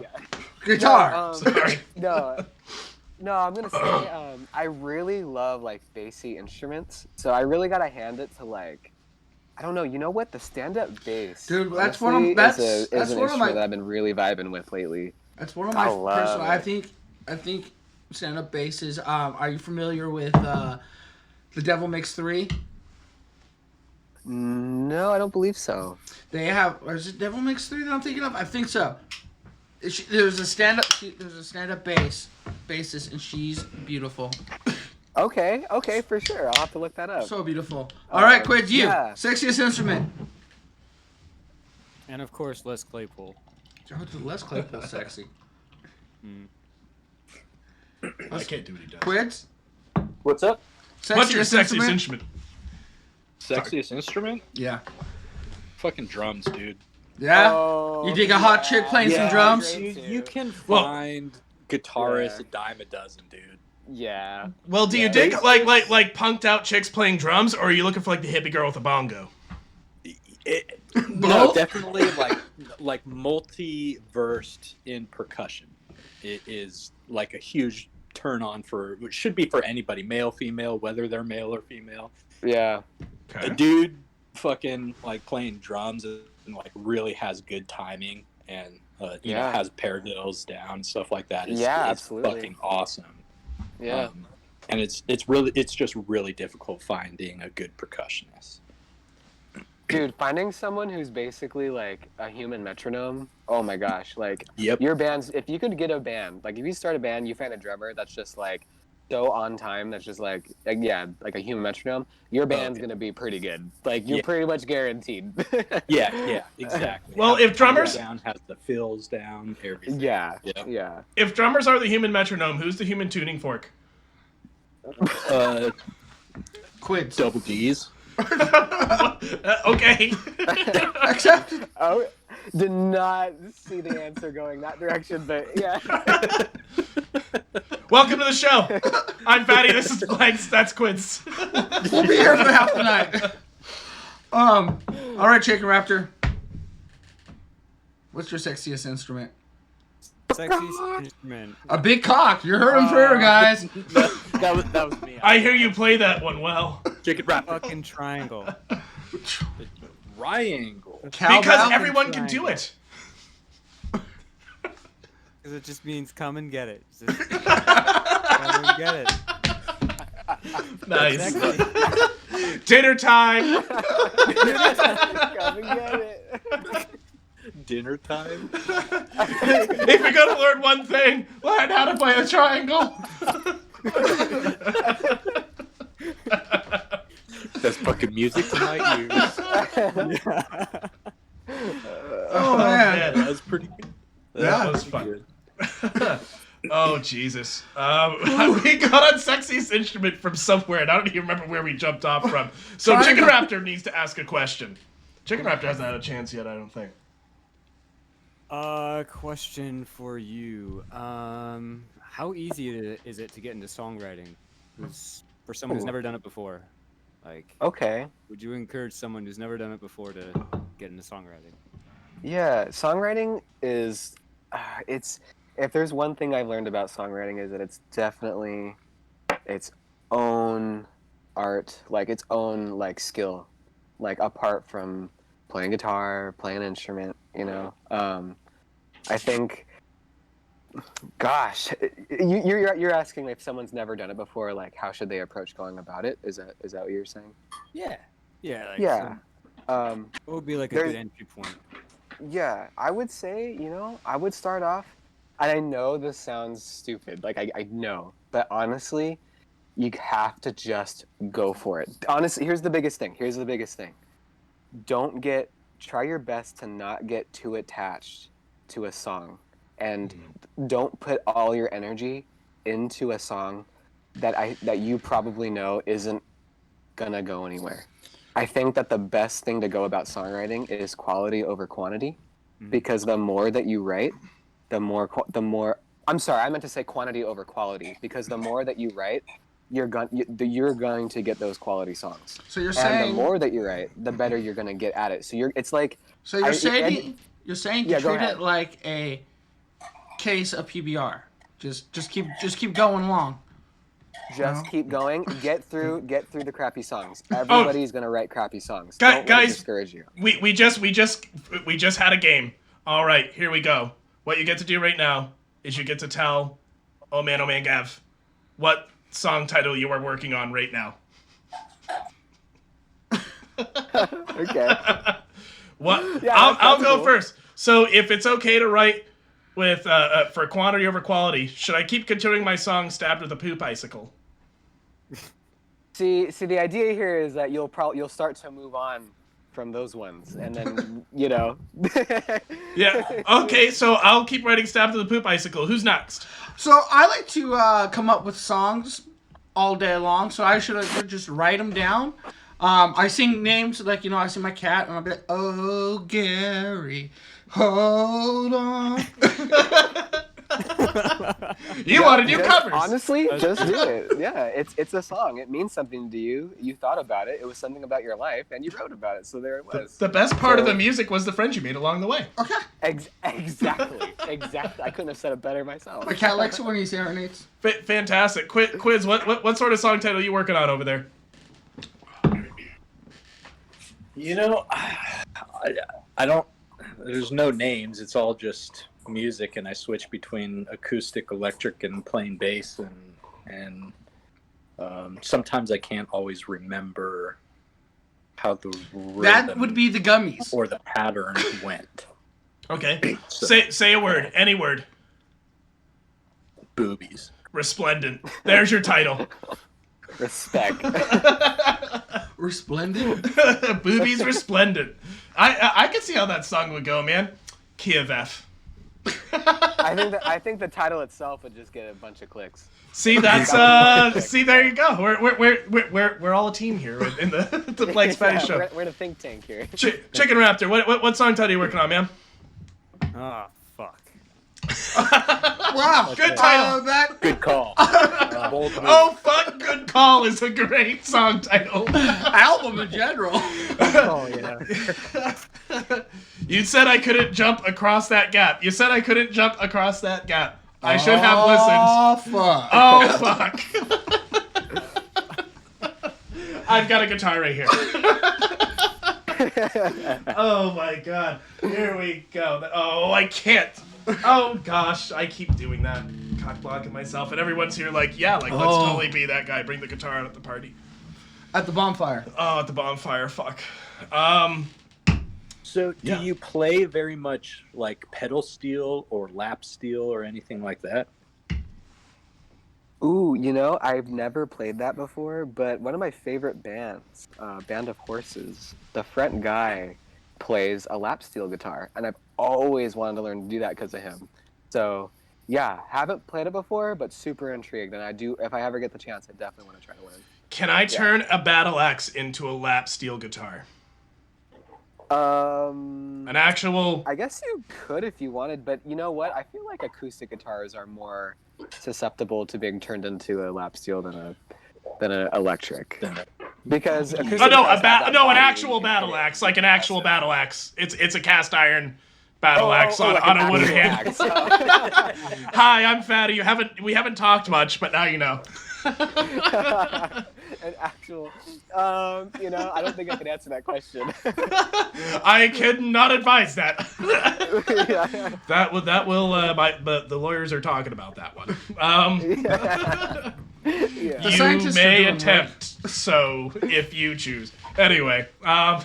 Guitar. No, Sorry. no. No, I'm gonna say I really love like bassy instruments, so I really gotta hand it to like I don't know. You know what? The stand-up bass, Dude, that's honestly, one of is that's an one of instrument my that I've been really vibing with lately. that's one of I my love personal. it. I think stand up basses. Are you familiar with the Devil Makes Three? No, I don't believe so. They have. Or is it Devil Makes Three that I'm thinking of? I think so. There's a stand up. There's a stand up bassist, and she's beautiful. Okay, for sure. I'll have to look that up. So beautiful. All right, Quids, you yeah. sexiest instrument. And of course, Les Claypool. Oh, Les Claypool's sexy. I can't do what he does. Quids. What's up? What's your sexiest instrument? Sexiest instrument? Yeah. Fucking drums, dude. Yeah. Oh, You dig a hot chick playing some Yeah, drums? You can Well- find guitarists Yeah. a dime a dozen, dude. Yeah. Well, do you dig like punked out chicks playing drums, or are you looking for like the hippie girl with a bongo? No, Both? definitely like multi-versed in percussion. It is like a huge turn on for it should be for anybody, male, female, whether they're male or female. Yeah. A dude fucking like playing drums and like really has good timing and you know has paradiddles down and stuff like that. It's absolutely. fucking awesome. Yeah. And it's just really difficult finding a good percussionist. Dude, finding someone who's basically like a human metronome. Oh my gosh! Like Yep. your band's. If you could get a band, like if you start a band, you find a drummer that's just like so on time. That's just like like a human metronome. Your band's gonna be pretty good. Like you're pretty much guaranteed. Yeah, exactly. Well, Has if the drummers- down, has the fills down, everything. yeah. If drummers are the human metronome, who's the human tuning fork? Quids. Double D's. Okay. Accepted. Oh, did not see the answer going that direction, but yeah. Welcome to the show. I'm Fattie. This is Blanks. That's Quids. We'll be here for half the night. All right, ChickenWraptor. What's your sexiest instrument? Sexiest instrument. A big cock. You heard him first, guys. that was me. I hear you play that one well. ChickenWraptor. Fucking triangle. Triangle. Cowbell? Because everyone can do it. Because it just means come and get it. Just come and get it. Nice. Sexy. Dinner time. Come and get it. Dinner time. If you're gonna learn one thing, learn how to play a triangle. That's fucking music to my ears. Oh, man. That was pretty good. That was fun. Oh, Jesus. We got on sexiest instrument from somewhere, and I don't even remember where we jumped off from. So ChickenWraptor needs to ask a question. ChickenWraptor hasn't had a chance yet, I don't think. Question for you. How easy is it to get into songwriting? For someone who's never done it before. Like, Okay. would you encourage someone who's never done it before to get into songwriting? Yeah, songwriting is it's if there's one thing I've learned about songwriting is that it's definitely its own art, like its own like skill, like apart from playing guitar, playing an instrument, you know. I think gosh, you're asking if someone's never done it before, like how should they approach going about it? Is that what you're saying? Yeah. Yeah. Like, Yeah. What would be like a there's- good entry point? Yeah, I would say, I would start off, and I know this sounds stupid, like I know, but honestly, you have to just go for it. Honestly, here's the biggest thing. Try your best to not get too attached to a song, and don't put all your energy into a song that you probably know isn't gonna go anywhere. I think that the best thing to go about songwriting is quality over quantity, because the more that you write, the more. I'm sorry, I meant to say quantity over quality, because the more that you write, you're going to get those quality songs. So you're And saying the more that you write, the better you're going to get at it. So it's like. you're saying go treat ahead. it like a case of PBR. Just keep going along. Just No. keep going. Get through the crappy songs. Everybody's gonna write crappy songs. Guys- Don't let it guys- discourage you. We just had a game. All right, here we go. What you get to do right now is you get to tell OhmanohmanGav what song title you are working on right now. Okay. What? Yeah, I'll that's go cool. first. So if it's okay to write with for quantity over quality, should I keep continuing my song "Stabbed with a Poop Icicle"? See, the idea here is that you'll start to move on from those ones, and then Yeah. Okay. So I'll keep writing "Stabbed with a Poop Icicle." Who's next? So I like to come up with songs all day long. So I should just write them down. I sing names like I sing my cat, and I'll be like, "Oh Gary, hold on." You want to do covers? Honestly, just do it. Yeah, it's a song. It means something to you. You thought about it. It was something about your life, and you wrote about it. So there it was. The best part of the music was the friends you made along the way. Okay. Exactly. I couldn't have said it better myself. My cat likes it when he serenades. Fantastic. Quiz. What sort of song title are you working on over there? I don't. There's no names. It's all just music, and I switch between acoustic, electric, and plain bass, and sometimes I can't always remember how the rhythm That would be the gummies. or the pattern went. Okay. So- Say a word. Any word. Boobies. Resplendent. There's your title. Respect. Resplendent. Boobies resplendent. I can see how that song would go, man. Kiev. I think the title itself would just get a bunch of clicks. See, that's see, there you go. We're all a team here in the Blake's Fattie show. We're in a think tank here. ChickenWraptor, what song title are you working on, man? Ah, fuck. Wow. Good title. Good call. Bold move. Oh fuck, good call is a great song title. Album in general. Oh yeah. You said I couldn't jump across that gap. You said I couldn't jump across that gap. I should have listened. Oh fuck. Oh fuck. I've got a guitar right here. Oh my god. Here we go. Oh, I can't. Oh gosh, I keep doing that. Cock blocking myself, and everyone's here like, yeah, like let's totally be that guy. Bring the guitar out at the party. At the bonfire. Oh, at the bonfire. Fuck. So, do Yeah. you play very much like pedal steel or lap steel or anything like that? Ooh, I've never played that before, but one of my favorite bands, Band of Horses, the front guy plays a lap steel guitar, and I've always wanted to learn to do that because of him. So, yeah, haven't played it before, but super intrigued, and I do. If I ever get the chance, I definitely want to try to learn. Can I turn a battle axe into a lap steel guitar? An actual. I guess you could if you wanted, but you know what? I feel like acoustic guitars are more susceptible to being turned into a lap steel than an electric. Because acoustic Oh no, guitars have that an body actual you can battle hit it. axe, like an actual battle axe. It's a cast iron battle axe like on an a wooden actual hand. axe. Hi, I'm Fattie. We haven't talked much, but now you know. An actual, I don't think I can answer that question. I cannot advise that. Yeah. But the lawyers are talking about that one. Yeah. The You scientists are may doing attempt, so if you choose. Anyway, all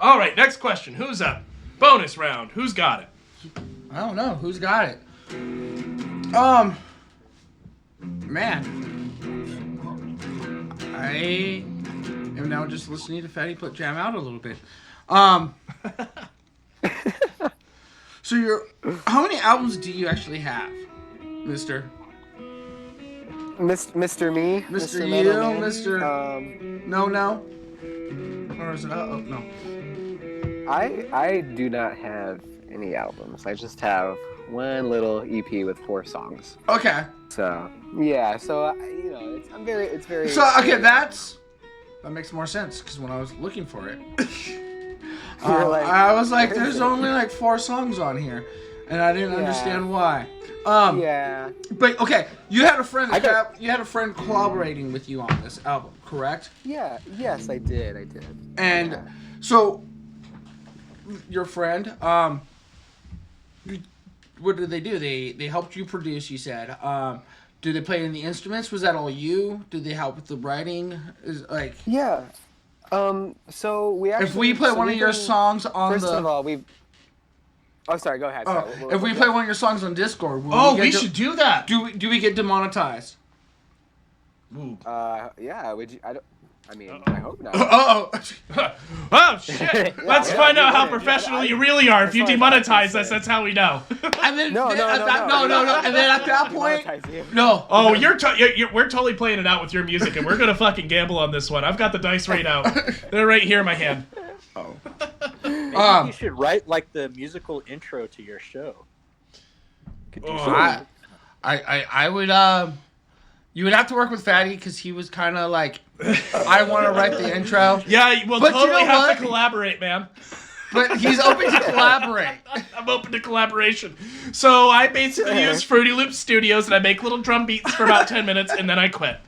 right, next question. Who's up? Bonus round. Who's got it? I don't know. Who's got it? Man. I am now just listening to Fattie jam out a little bit. So how many albums do you actually have, Mister? Mr. Me, Mr. Metal You, Man. Mr. No. Or is it? Oh no. I do not have any albums. I just have one little EP with 4 songs. Okay. So yeah, it's very. So okay, that makes more sense because when I was looking for it, You're like, I was like, where is "There's it? only like 4 songs on here." and I didn't understand why. Yeah. But okay, you had a friend. You had a friend collaborating with you on this album, correct? Yeah. Yes, I did. And so, your friend, what did they do? They helped you produce. You said. Do they play in the instruments? Was that all you? Did they help with the writing? Yeah. So we actually. If we play one of your songs on First of all, we've. Oh, sorry. Go ahead. Sorry. If we play one of your songs on Discord, we should do that. Do we get demonetized? Ooh. Yeah. Would you? I hope not. Oh shit! Let's find out how professional you really are. If you demonetize us, that's how we know. And then No. And then at that point, no. Oh, we're totally playing it out with your music, and we're gonna fucking gamble on this one. I've got the dice right out. They're right here in my hand. Oh. Maybe you should write like the musical intro to your show. Could do something. I would. You would have to work with Fattie because he was kind of like, I want to write the intro. Yeah, we'll totally have to collaborate, man. But he's open to collaborate. I'm open to collaboration. So I basically use Fruity Loop Studios and I make little drum beats for about 10 minutes and then I quit.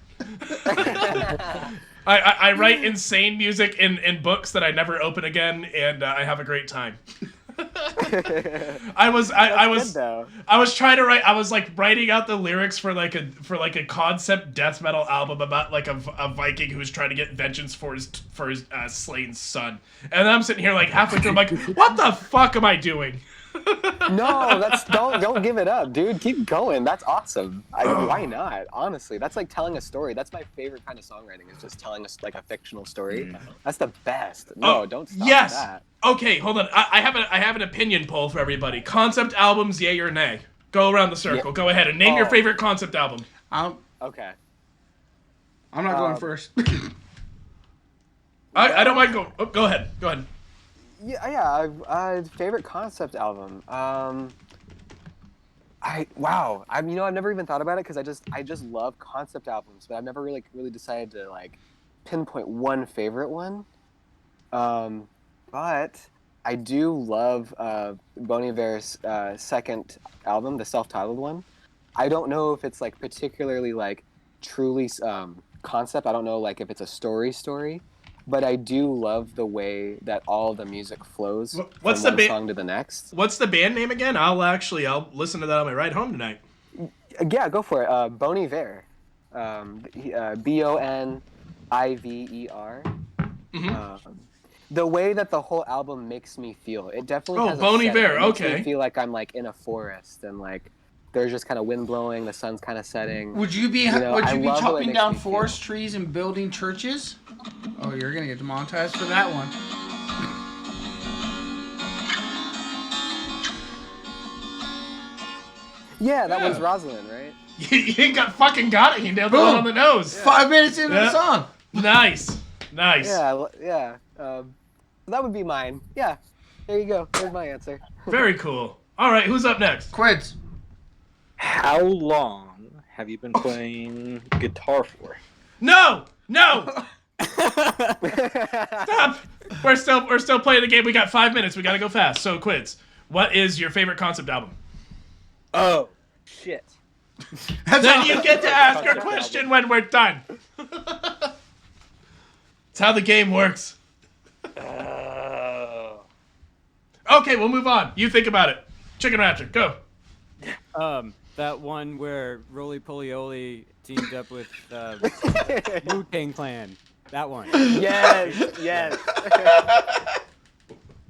I write insane music in books that I never open again, and I have a great time. I was trying to write. I was like writing out the lyrics for like a concept death metal album about like a Viking who's trying to get vengeance for his slain son, and then I'm sitting here like halfway through, I'm like, what the fuck am I doing? No, don't give it up, dude. Keep going. That's awesome. Why not? Honestly, that's like telling a story. That's my favorite kind of songwriting. Is just telling us like a fictional story. That's the best. No, don't stop yes. that. Okay, hold on. I have an opinion poll for everybody. Concept albums, yay or nay? Go around the circle. Yeah. Go ahead and name your favorite concept album. Okay. I'm not going first. I don't mind going. Go ahead. Go ahead. Yeah. Favorite concept album. I've never even thought about it because I just love concept albums, but I've never really decided to like pinpoint one favorite one. But I do love Bon Iver's second album, the self-titled one. I don't know if it's like particularly like truly concept. I don't know like if it's a story. But I do love the way that all the music flows from one song to the next. What's the band name again? I'll listen to that on my ride home tonight. Yeah, go for it. Bon Iver. Boniver. Mm-hmm. The way that the whole album makes me feel, it definitely has Bon Iver, It makes okay. me feel like I'm like in a forest and like there's just kind of wind blowing, the sun's kind of setting. Would you be chopping down forest trees and building churches? Oh, you're gonna get demonetized for that one. Yeah, that one's Rosalind, right? You fucking got it. You nailed it on the nose. Yeah. 5 minutes into the song. Nice. Yeah. That would be mine. Yeah. There you go. There's my answer. Very cool. All right, who's up next? Quids. How long have you been playing guitar for? No! Stop! We're still playing the game. We got 5 minutes. We gotta go fast. So, Quids, what is your favorite concept album? Oh, shit. Then you get to ask your question when we're done. That's how the game works. Okay, we'll move on. You think about it. ChickenWraptor, go. That one where Roly Poly Oly teamed up with Wu-Tang Clan. That one. Yes.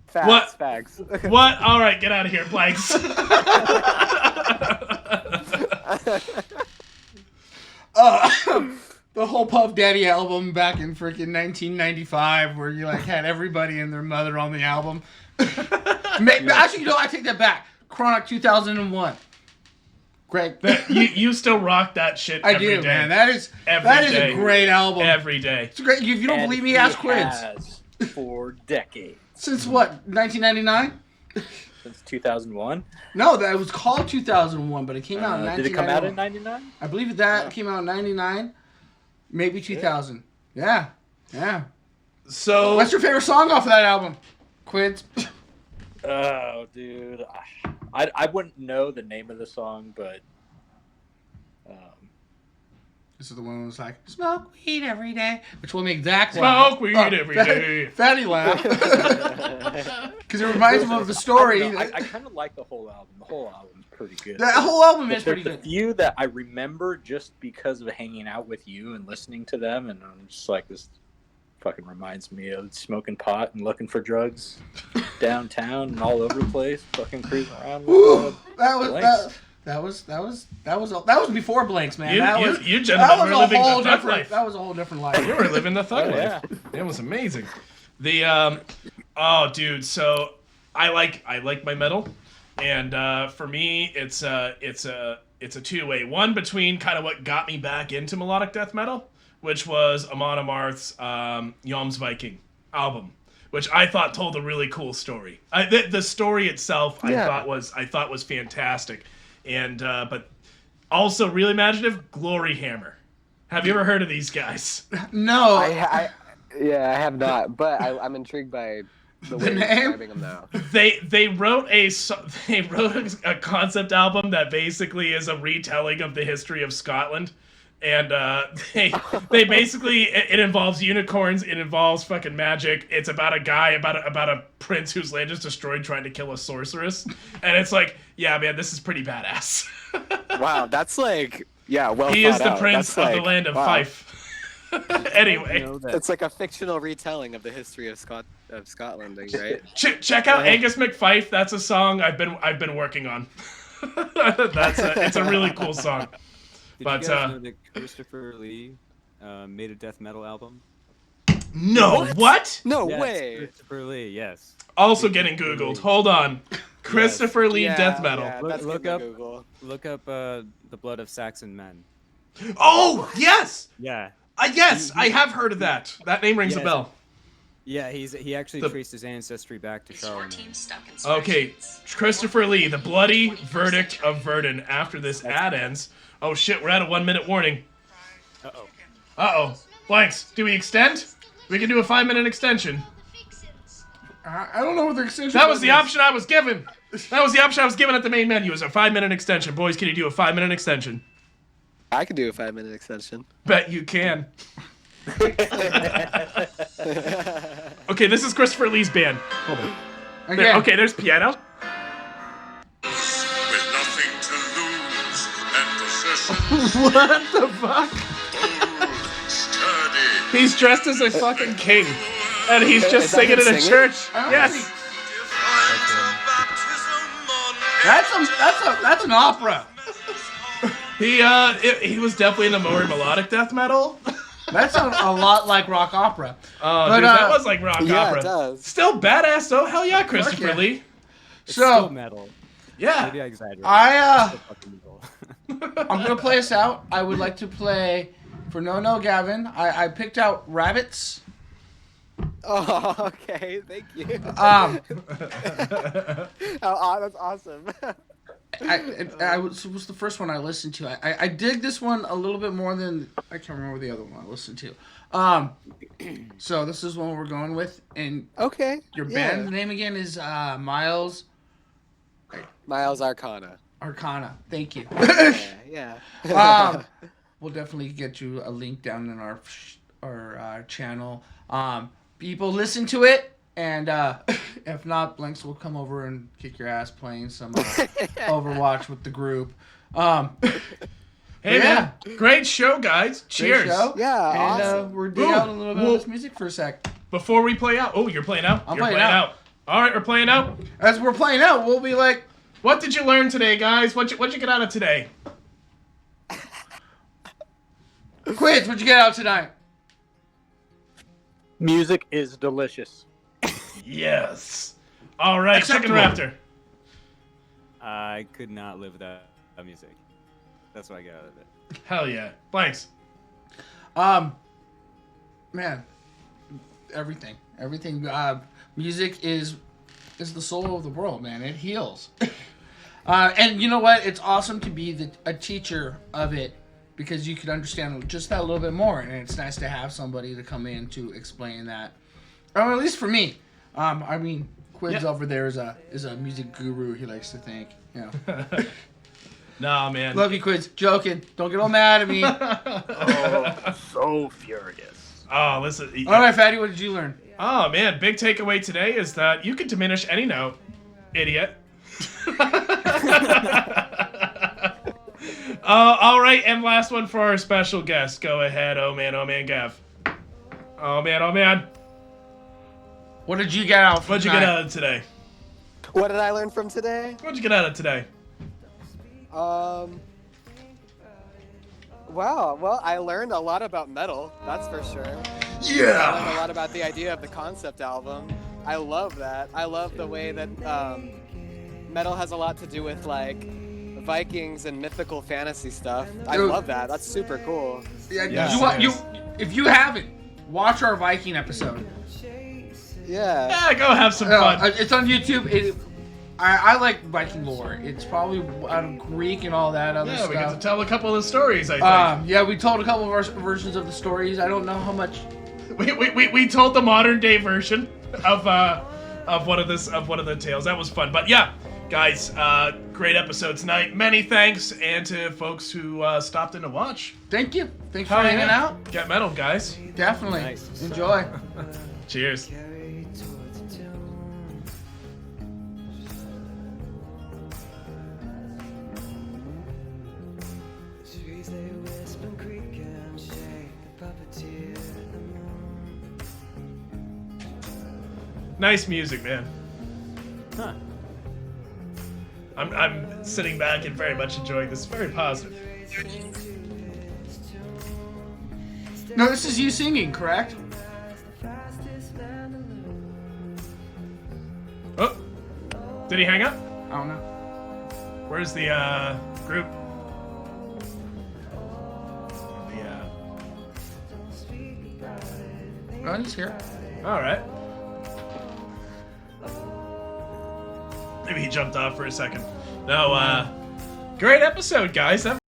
Facts. What? All right, get out of here, blanks. The whole Puff Daddy album back in freaking 1995, where you like had everybody and their mother on the album. Actually, I take that back. Chronic 2001. Great. You still rock that shit every day. Man. That is a great album. Every day. It's great. If you don't believe me, ask Quids. For decades. Since what? 1999? Since 2001? No, that was called 2001, but it came out in 1999. Did it come out in 99? I believe that came out in 99, maybe 2000. Yeah. So, what's your favorite song off of that album, Quids? Oh, dude. I wouldn't know the name of the song, but This is the one that was like, smoke weed every day, which will make Zach Smoke weed every day. Fatty laugh. Because it reminds him of the story. I kind of like the whole album. The whole album's pretty good. That whole album is There's pretty a good. few that I remember just because of hanging out with you and listening to them, and I'm just like, this fucking reminds me of smoking pot and looking for drugs downtown and all over the place, fucking cruising around. That was before Blanks, man. You gentlemen were living the thug different. life. That was a whole different life. You were living the thug Oh, life. yeah. It was amazing. The oh, dude. So I like my metal, and for me, it's a two-way. One between kind of what got me back into melodic death metal, which was Amon Amarth's Yom's Viking album, which I thought told a really cool story. The story itself, I thought was fantastic, and but also really imaginative. Glory Hammer. Have you ever heard of these guys? No. I have not, but I'm intrigued by the way you're name? describing them now. They wrote a concept album that basically is a retelling of the history of Scotland, and they basically it involves unicorns, it involves fucking magic. It's about a guy about a prince whose land is destroyed trying to kill a sorceress, and it's like, yeah, man, this is pretty badass. Wow, that's like, yeah, well He thought is the out. prince That's of the like, land of wow. Fife. Anyway, It's like a fictional retelling of the history of Scotland, right? check out Angus McFife. That's a song I've been working on. It's a really cool song. Did But, you guys know that Christopher Lee made a death metal album? No, what? No Yes, way. Christopher Lee, yes. Also getting Googled. Hold on. Christopher Lee death metal. Yeah, Look- that's look good to up- Google. Look up The Blood of Saxon Men. Oh, yes! Yeah. Yes, I have heard of that. That name rings a Yes. bell. Yeah, he actually The- traced his ancestry back to Charlemagne. Okay, Christopher Lee, The Bloody Verdict of Verdun. After this ad ends. Oh shit, we're at a 1 minute warning. Uh-oh. Uh-oh. Blanks, do we extend? We can do a 5-minute extension. I don't know what the extension That was the is. option I was given. That was the option I was given at the main menu, is a 5-minute extension. Boys, can you do a 5-minute extension? I could do a 5-minute extension. Bet you can. Okay, this is Christopher Lee's band. Hold on. Again. Okay, there's piano. With nothing to lose and possessions. What the fuck? Bold, sturdy, He's dressed as a fucking king. And he's just Is that singing him in a singing? church. I don't Yes. defiant of baptism on That's an opera. He was definitely into more melodic death metal. That sounds a lot like rock opera. Oh, But, dude, that was like rock Yeah, opera. it does. Still badass though. Hell yeah, Christopher yeah. Lee. It's still So metal. Yeah. Maybe I exaggerated. I Fucking evil. I'm gonna play us out. I would like to play for No Gavin. I picked out Rabbits. Oh, okay. Thank you. That's awesome. It was the first one I listened to. I dig this one a little bit more than I can't remember the other one I listened to. So this is one we're going with, and Okay. your yeah. band name again is Miles Miles Arcana. Arcana. Thank you. Yeah. We'll definitely get you a link down in our channel. People listen to it, and if not, Blanks will come over and kick your ass playing some Overwatch with the group. Hey Yeah. man, great show, guys. Great Cheers. show. Yeah, And awesome. we're digging out a little bit of this music for a sec. Before we play out, oh, you're playing out. I'm You're playing out. All right, we're playing out. As we're playing out, we'll be like, What did you learn today, guys? What'd you get out of today? Quids, what'd you get out tonight? Music is delicious. Yes. All right, Acceptable. ChickenWraptor. I could not live without music. That's what I got out of it. Hell yeah. Blanks. Man, everything. Music is the soul of the world, man. It heals. And you know what? It's awesome to be a teacher of it, because you could understand just that a little bit more, and it's nice to have somebody to come in to explain that. Or at least for me. I mean, Quids Yeah. over there is a music guru. He likes to think. You know. Nah, man. Love you, Quids. Joking. Don't get all mad at me. All Oh, so furious. Oh, listen. right, Fatty. What did you learn? Oh, man. Big takeaway today is that you can diminish any note, idiot. All right, and last one for our special guest. Go ahead, OhmanohmanGav. Oh, man. What did you get out? What'd you get out of today? What did I learn from today? What'd you get out of today? Wow. Well, I learned a lot about metal. That's for sure. I learned a Yeah. lot about the idea of the concept album. I love that. I love the way that metal has a lot to do with like Vikings and mythical fantasy stuff. I Dude. love that. That's super cool. Yes, You it is. if you haven't, watch our Viking episode. Yeah. Yeah, go have some fun. It's on YouTube. I like Viking lore. It's probably out of Greek and all that other Yeah, stuff. we get to tell a couple of the stories, I think. Yeah, we told a couple of our versions of the stories. I don't know how much. We told the modern day version of one of the tales. That was fun. But yeah, guys, great episode tonight. Many thanks, and to folks who stopped in to watch. Thank you. Thanks Hell for hanging yeah. out. Get metal, guys. Definitely. Nice. Enjoy. Cheers. Nice music, man. Huh. I'm sitting back and very much enjoying this. Very positive. No, this is you singing, correct? Oh, did he hang up? I don't know. Where's the group? Oh, he's here. All right. Maybe he jumped off for a second. No, great episode, guys. That